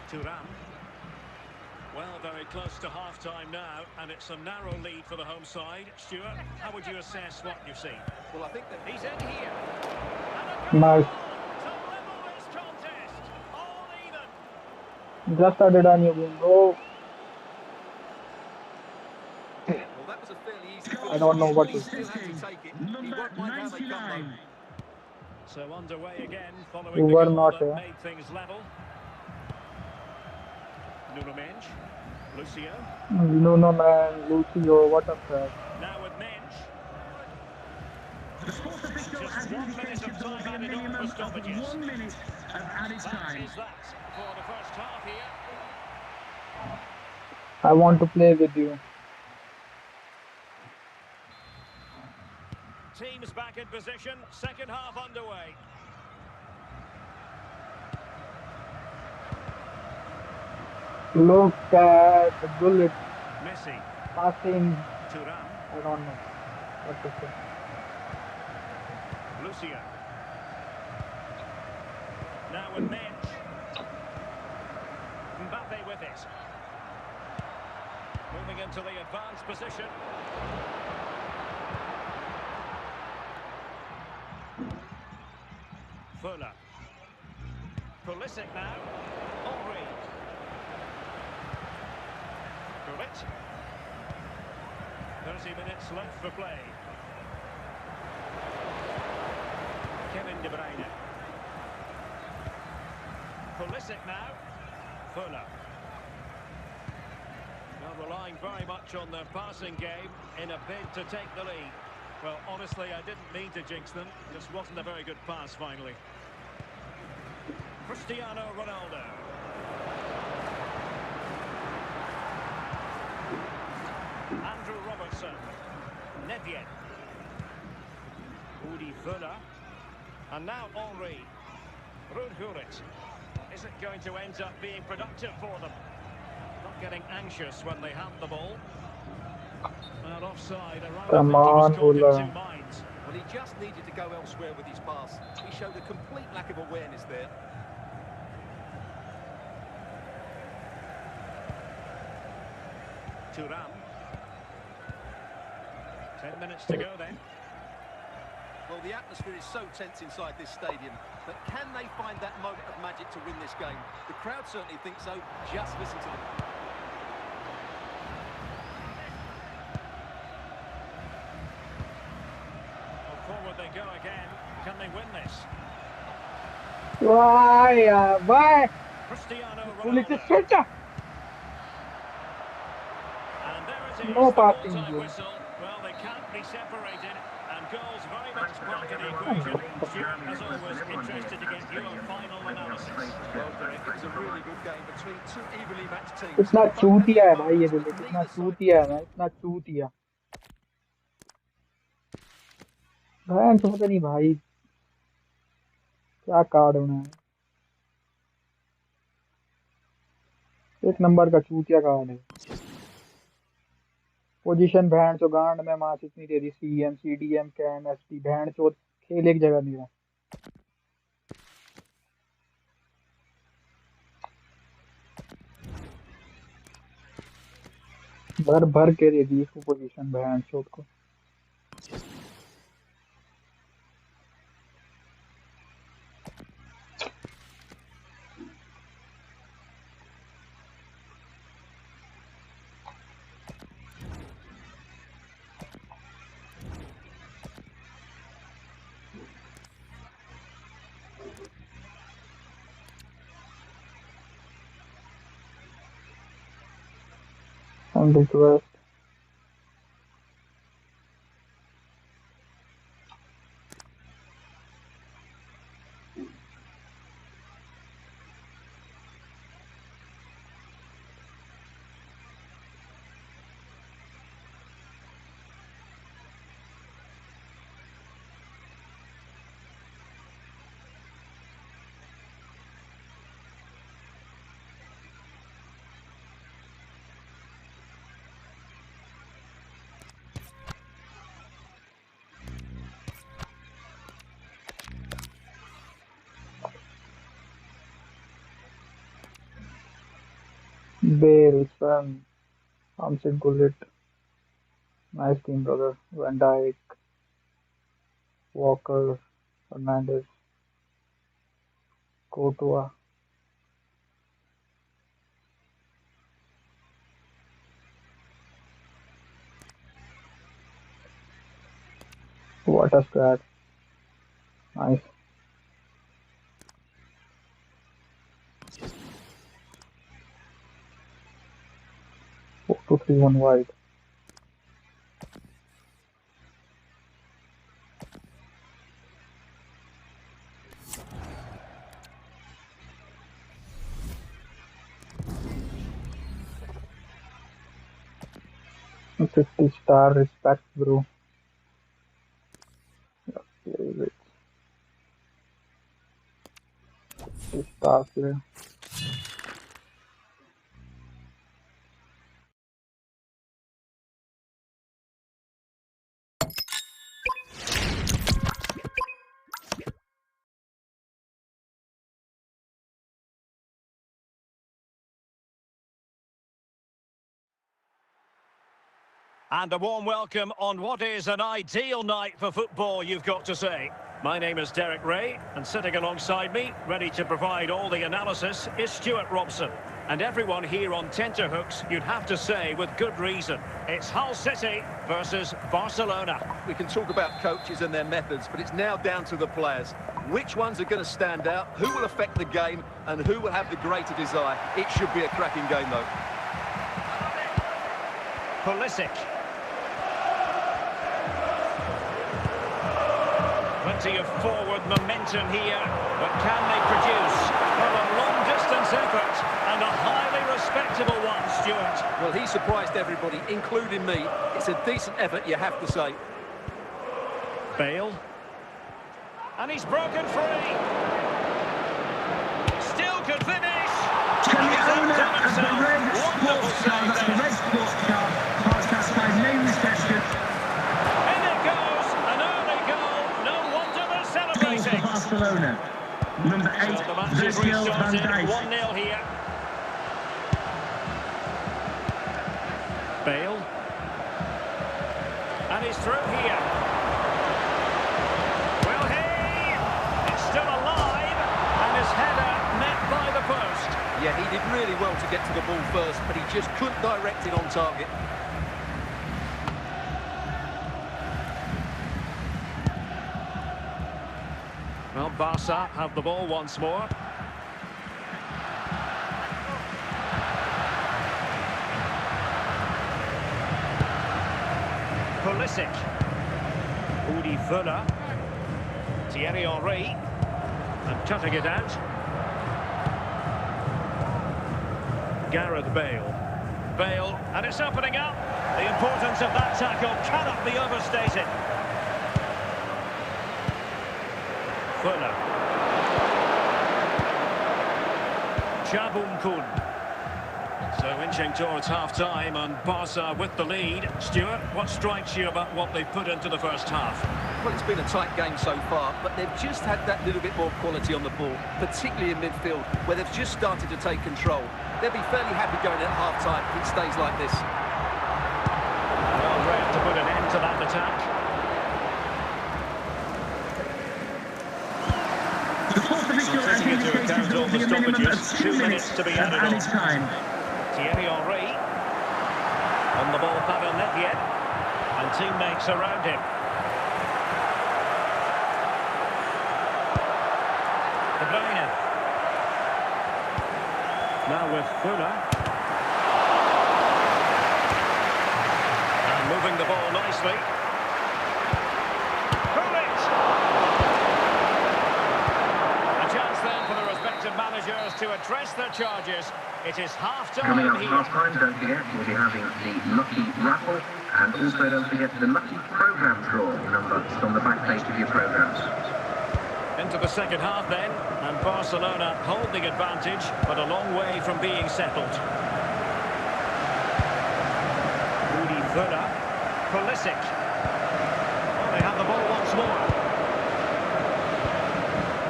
Thuram. Well, very close to half-time now, and it's a narrow lead for the home side. Stuart, how would you assess what you've seen? Well, I think that He's in here. And a Nice. goal to level this contest. All even. Just added on you, bro. well, that was a fairly easy I don't know what He is. still had to take it. He Number won't mind how they come, 99. though. So underway again, following You the were goal not that here. made things level. Nuno Mendes. Lucio. Nuno man, Lucio, what a trash. Now with Mendes. The sports official Just has 1 minute indicated of there will time be a added on minimum for of stoppages. 1 minute of added That time. is that for the first half here. I want to play with you. Teams back in position, second half underway. Look at the Gullit Messi. passing. Thuram. I don't know what to say. Lucio. Now with Mendes. Mbappe with it. Moving into the advanced position. Fuller. Pulisic now. Henry. Gullit. 30 minutes left for play. Kevin De Bruyne. Pulisic now. Fuller. Well, relying very much on their passing game in a bid to take the lead. Well, honestly, I didn't mean to jinx them. Just wasn't a very good pass, finally. Cristiano Ronaldo. Andrew Robertson. Nedved. Udi Fuller. And now Henry. Ruud Gullit. Is it going to end up being productive for them? Not getting anxious when they have the ball. And offside. Come on, caught in Fuller. two minds. Well, he just needed to go elsewhere with his pass. He showed a complete lack of awareness there. Thuram. 10 minutes to go then. Well, the atmosphere is so tense inside this stadium, but can they find that moment of magic to win this game? The crowd certainly think so. Just listen to them. they go again. Can they win this? Why? Cristiano Pull it Ronaldo. straight. And there it is, No the passing full-time zone. whistle. Well, they can't be separated, and goals very much part of the equation. Stuart, as always, interested to get your final analysis. Well, Derek, it was a really good game between two evenly matched teams. इतना Both had चूतिया their है भाई ये moments, bullet but इतना neither side चूतिया है ना इतना चूतिया भाई तो पता नहीं भाई क्या कार्ड होना है एक नंबर का चूतिया कार्ड है पोजीशन बैंड जो गांड में मार इतनी दे दी CM CDM cam SP band चो खेल एक जगह नहीं रहा भर भर के दे दी इसको पोजीशन बैंड चोट को on request Bale, Son, Thompson, Gullit, nice team, brother. Van Dijk, Walker, Fernandez, Courtois. What a strat. Nice. 4-2-3-1 wide. A 50-star respect, bro. Okay, 50-star player. And a warm welcome on what is an ideal night for football, you've got to say. My name is Derek Ray, and sitting alongside me, ready to provide all the analysis, is Stuart Robson. And everyone here on tenterhooks, you'd have to say with good reason. It's Hull City versus Barcelona. We can talk about coaches and their methods, but it's now down to the players. Which ones are going to stand out, who will affect the game, and who will have the greater desire? It should be a cracking game, though. Pulisic. Plenty of forward momentum here, but can they produce? Well, a long-distance effort and a highly respectable one, Stuart. Well, he surprised everybody, including me. It's a decent effort, you have to say. Bale. And he's broken free. Still could finish. Can the owner of the red sports car, that's the red sports car, podcast by name this question. In it goes, an early goal. No wonder they're Goal celebrating. for Barcelona. Number 8, So the match is Virgil van restarted, Dijk. 1-0 here. Bale. And he's through here. Will he? It's still alive, and his header met by the post. Yeah, he did really well to get to the ball first, but he just couldn't direct it on target. Well, Barca have the ball once more. Pulisic. Udi Villa. Thierry Henry. And cutting it out. Gareth Bale. Bale, and it's opening up. The importance of that tackle cannot be overstated. Fuller. Chabum Kun. So inching towards half-time and Barca with the lead. Stuart, what strikes you about what they've put into the first half? Well, it's been a tight game so far, but they've just had that little bit more quality on the ball, particularly in midfield, where they've just started to take control. They'll be fairly happy going at half-time if it stays like this. Well read to put an end to that attack. Taking into account all the stoppages, 2 minutes to be added on. Thierry Henry. On the ball, Pavel Nedved. And teammates around him. De Bruyne. Now with Fuller. And moving the ball nicely. Managers to address their charges. It is half-time Coming up here. half-time, don't forget, we'll be having the Lucky Raffle, and also don't forget the Lucky Programme draw number on the back page of your programmes. Into the second half then, and Barcelona hold the advantage, but a long way from being settled. Udi Villa. Pulisic. Well, they have the ball once more.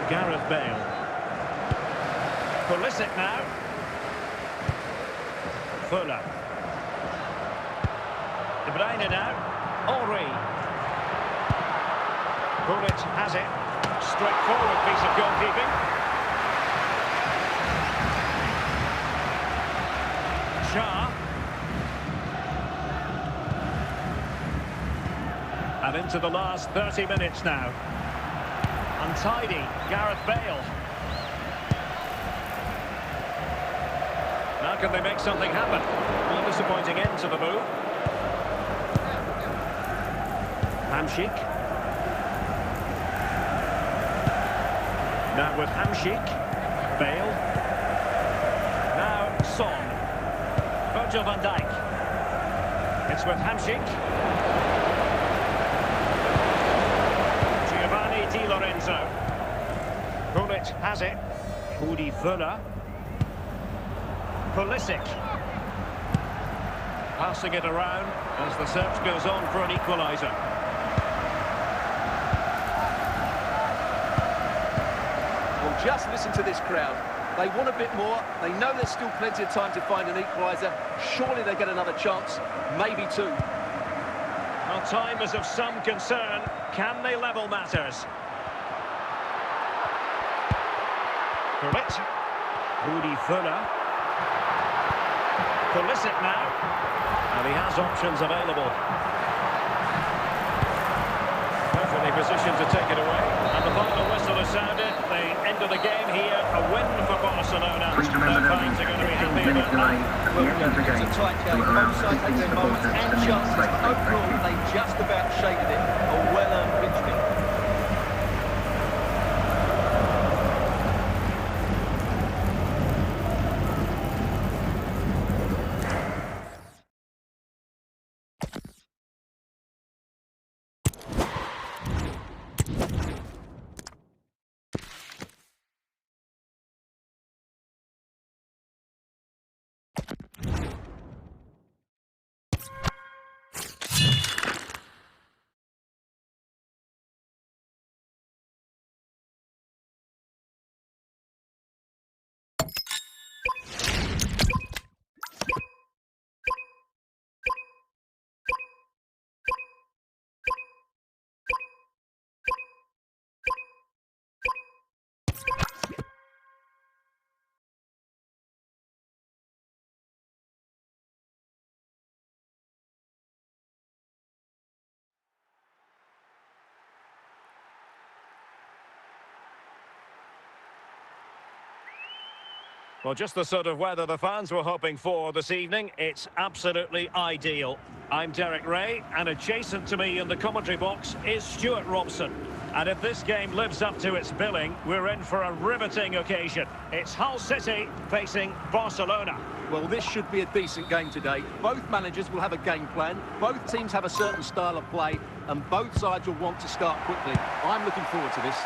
Gareth Bale. Pulisic now. Fuller. De Bruyne now. Henry. Bullet has it. Straightforward piece of goalkeeping. Shah. And into the last 30 minutes now. Untidy, Gareth Bale. Now can they make something happen? Well, a disappointing end to the move. Hamšík. Now with Hamšík. Bale. Now Son. Virgil van Dijk. It's with Hamšík. Giovanni Di Lorenzo. Bullet has it. Udi Villa. Pulisic. Passing it around as the search goes on for an equaliser. Well, just listen to this crowd. They want a bit more. They know there's still plenty of time to find an equaliser. Surely they get another chance, maybe two. Well, time is of some concern. Can they level matters? Bullet. Udi Villa. Pulisic now, and he has options available. Perfectly positioned to take it away, and the final whistle is sounded. The end of the game here, a win for Barcelona. Please remember Their that fans are going to be 15 happy minutes about delay that. at the end of the game It's a tight game. to allow Both sides had their moments supporters and to meet chances. face to face. Overall, they just about shaded it. A well-earned pitch win. Well, just the sort of weather the fans were hoping for this evening. It's absolutely ideal. I'm Derek Ray, and adjacent to me in the commentary box is Stuart Robson. And if this game lives up to its billing, we're in for a riveting occasion. It's Hull City facing Barcelona. Well, this should be a decent game today. Both managers will have a game plan. Both teams have a certain style of play, and both sides will want to start quickly. I'm looking forward to this.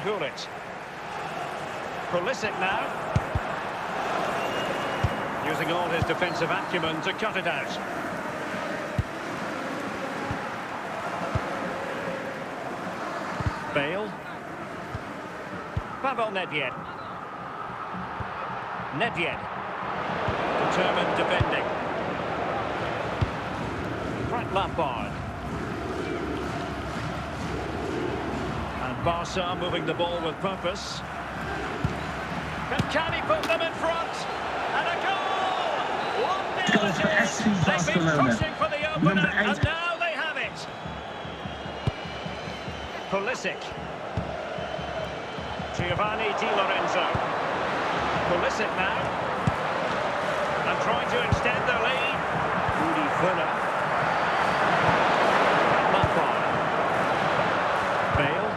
Gullit. Pulisic now. Using all his defensive acumen to cut it out. Bale. Pavel Nedved. Nedved. Determined defending. Frank Lampard. And Barca moving the ball with purpose. But can he put them in front? And a goal! 1-0 Goal for it is. FC They've been Barcelona. pushing for the opener, Number 8. and now they have it. Pulisic. Giovanni Di Lorenzo. Pulisic now. And trying to extend their lead. Rudi Völler. Lampard. Bale.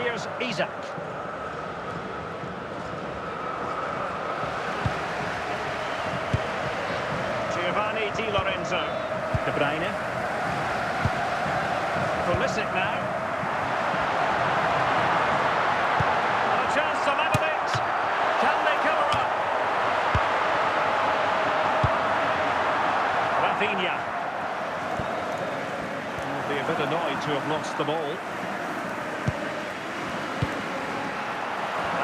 Here's Isak. Giovanni Di Lorenzo. De Bruyne. Pulisic now. And a chance to level it. Can they cover up? Rafinha. Will be a bit annoyed to have lost the ball.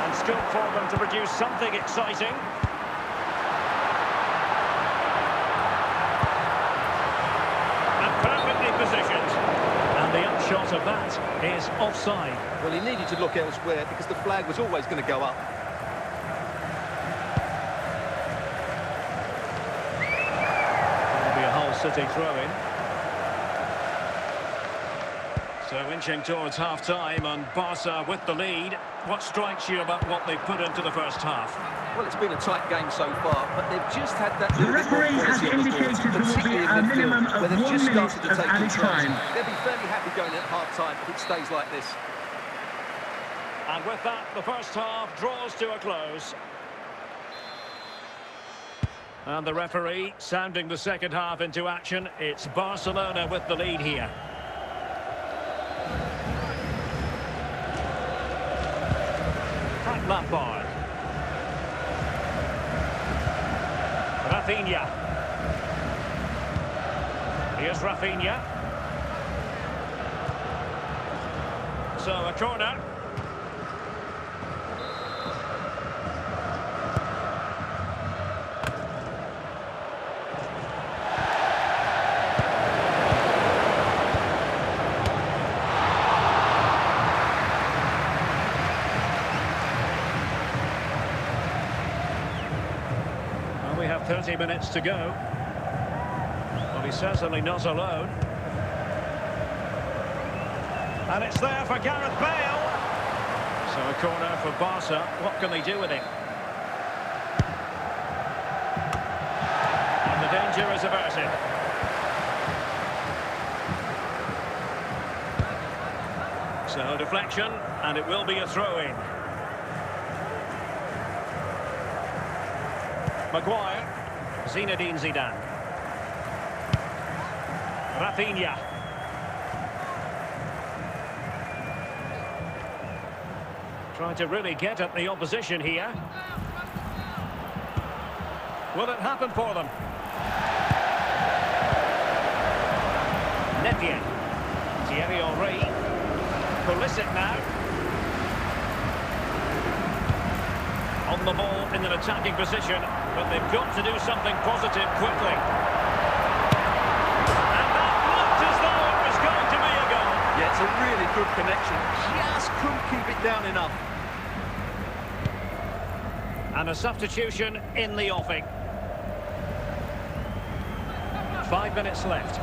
And scope for them to produce something exciting. Positioned. And the upshot of that is offside. Well, he needed to look elsewhere because the flag was always going to go up. It'll be a Hull City throw-in. So inching towards half-time and Barca with the lead. What strikes you about what they've put into the first half? Well, it's been a tight game so far, but they've just had that The little bit more referee has quality on the board, indicated there will be particularly a in midfield, minimum of where they've 1 just minute started to of take added control. time. They'll be fairly happy going at half-time if it stays like this. And with that, the first half draws to a close. And the referee sounding the second half into action. It's Barcelona with the lead here. Frank Lampard. Rafinha. Here's Rafinha. So a corner. We have 30 minutes to go. Well, he's certainly not alone. And it's there for Gareth Bale. So a corner for Barca. What can they do with it? And the danger is averted. So deflection, and it will be a throw-in. Maguire, Zinedine Zidane. Rafinha. Trying to really get at the opposition here. Will it happen for them? Nedved. Thierry Henry. Pulisic now. On the ball in an attacking position, but they've got to do something positive quickly. And that looked as though it was going to be a goal. Yeah, it's a really good connection. Just couldn't keep it down enough. And a substitution in the offing. 5 minutes left.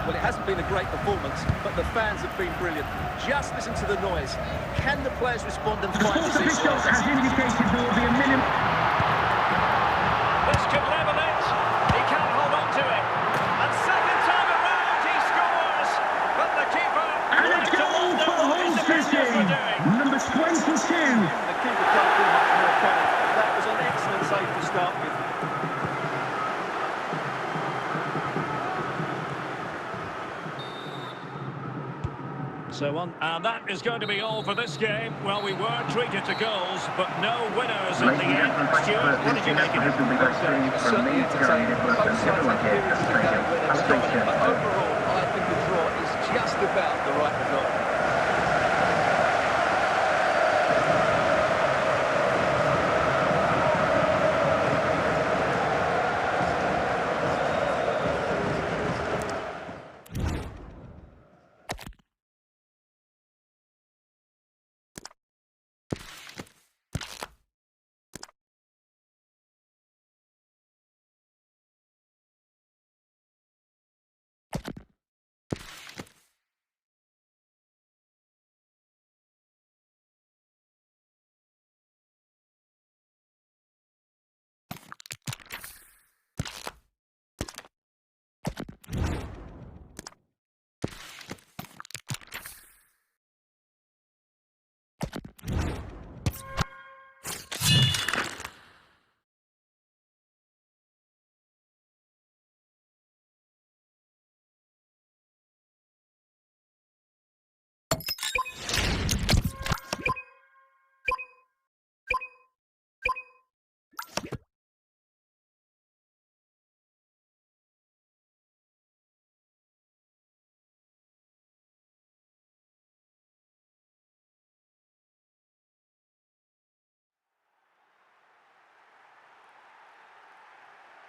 Well, it hasn't been a great performance, but the fans have been brilliant. Just listen to the noise. Can the players respond and The fight sports this official has indicated there will be a minimum. This could level it. He can't hold on to it. And second time around, he scores. But the keeper... And a goal for Hull City. Number 22. The keeper can't do much more, can he? That was an excellent save to start with. And that is going to be all for this game. Well, we were treated to goals, but no winners at the end. Stuart, what did you make of it? Certainly entertaining. Both sides have periods of the game where they're dominant, but overall, I think the draw is just about the right result.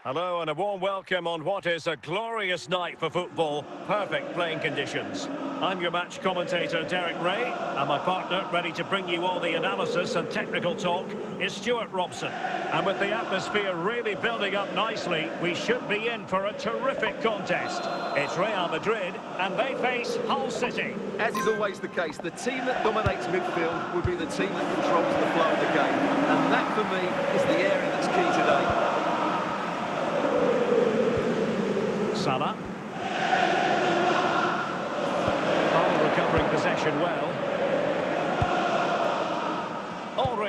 Hello and a warm welcome on what is a glorious night for football. Perfect playing conditions. I'm your match commentator, Derek Ray, and my partner, ready to bring you all the analysis and technical talk, is Stuart Robson. And with the atmosphere really building up nicely, we should be in for a terrific contest. It's Real Madrid, and they face Hull City. As is always the case, the team that dominates midfield will be the team that controls the flow of the game. And that, for me, is the area that's key today. Salah. Hull recovering possession well.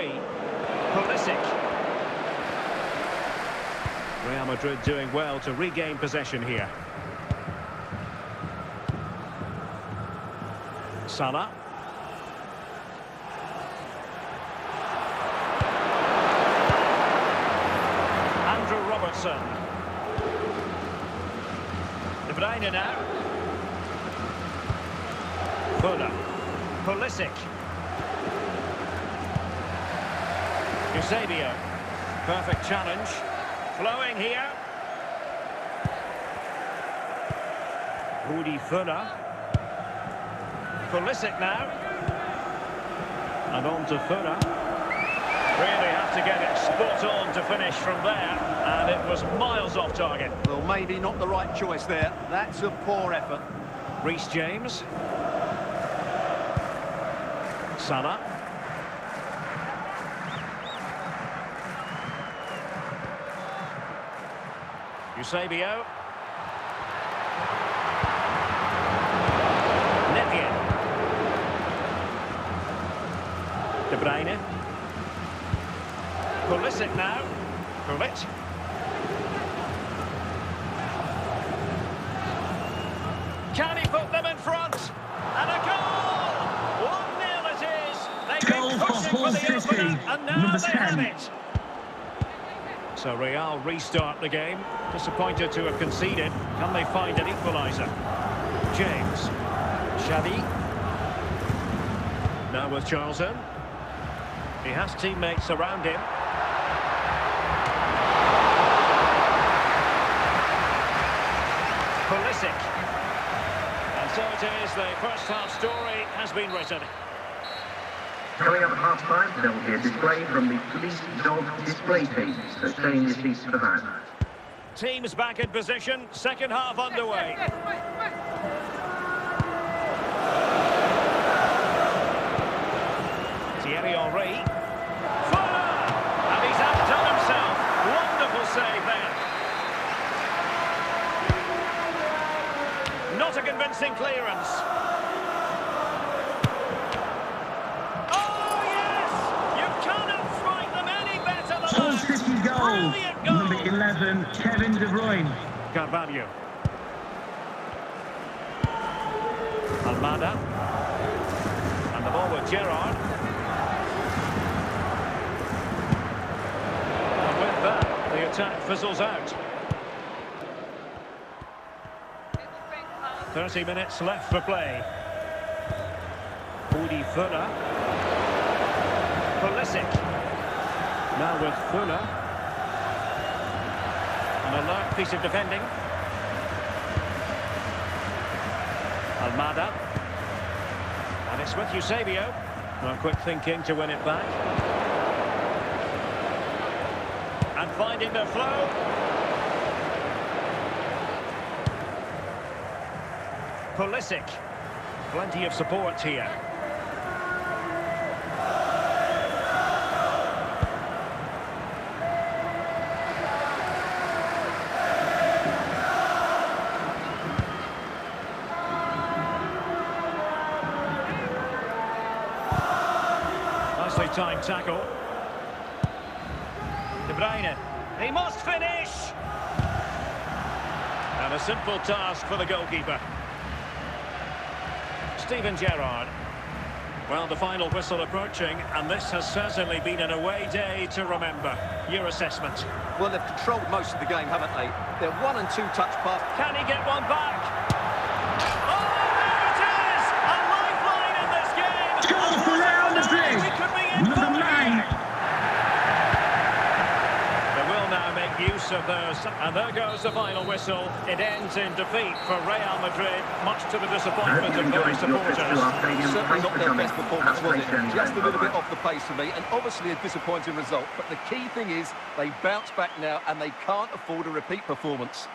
Henry. Pulisic. Real Madrid doing well to regain possession here. Salah. Andrew Robertson. De Bruyne now. Fuller. Pulisic. Eusebio. Perfect challenge. Flowing here. Rudi Fuller. Pulisic now. And on to Fuller. Really have to get it spot on to finish from there. And it was miles off target. Well, maybe not the right choice there. That's a poor effort. Reece James. Salah. Eusebio. Nepian. De Bruyne. Pulisic now. Pulisic. Can he put them in front? And a goal! 1-0 it is. They've been pushing for the opener, and now they have it. So Real restart the game. Disappointed to have conceded. Can they find an equaliser? James. Xavi. Now with Charlton. He has teammates around him. Pulisic. And so it is, the first half story has been written. Coming up at half-time, there will be a display from the police dog display team, so stay in your seats for that. Teams back in position, second half underway. Yes, wait. Henry. Fuller! And he's outdone himself. Wonderful save there. Not a convincing clearance. Oh, yes! You cannot strike them any better than Hull that. City goal. Brilliant goal. Number 11, Kevin De Bruyne. Carvalho. Almada. And the ball with Gerrard. And with that, the attack fizzles out. 30 minutes left for play. Udi Fuller. Pulisic. Now with Fuller. An alert piece of defending. Almada. And it's with Eusebio. Well, quick thinking to win it back. And finding the flow. Pulisic. Plenty of support here. Nicely timed tackle. De Bruyne. He must finish! And a simple task for the goalkeeper. Steven Gerrard. Well, the final whistle approaching, and this has certainly been an away day to remember. Your assessment? Well, they've controlled most of the game, haven't they? They're 1- and 2-touch pass. Can he get one back? Oh, there it is! A lifeline in this game! Goal for Real Madrid. We could be in Number for 9. They will now make use of those, and there goes the final whistle. It ends in defeat for Real Madrid, much to the disappointment of their supporters. Certainly not their best performance, was it? Just a little bit off the pace for me, and obviously a disappointing result. But the key thing is they bounce back now, and they can't afford a repeat performance.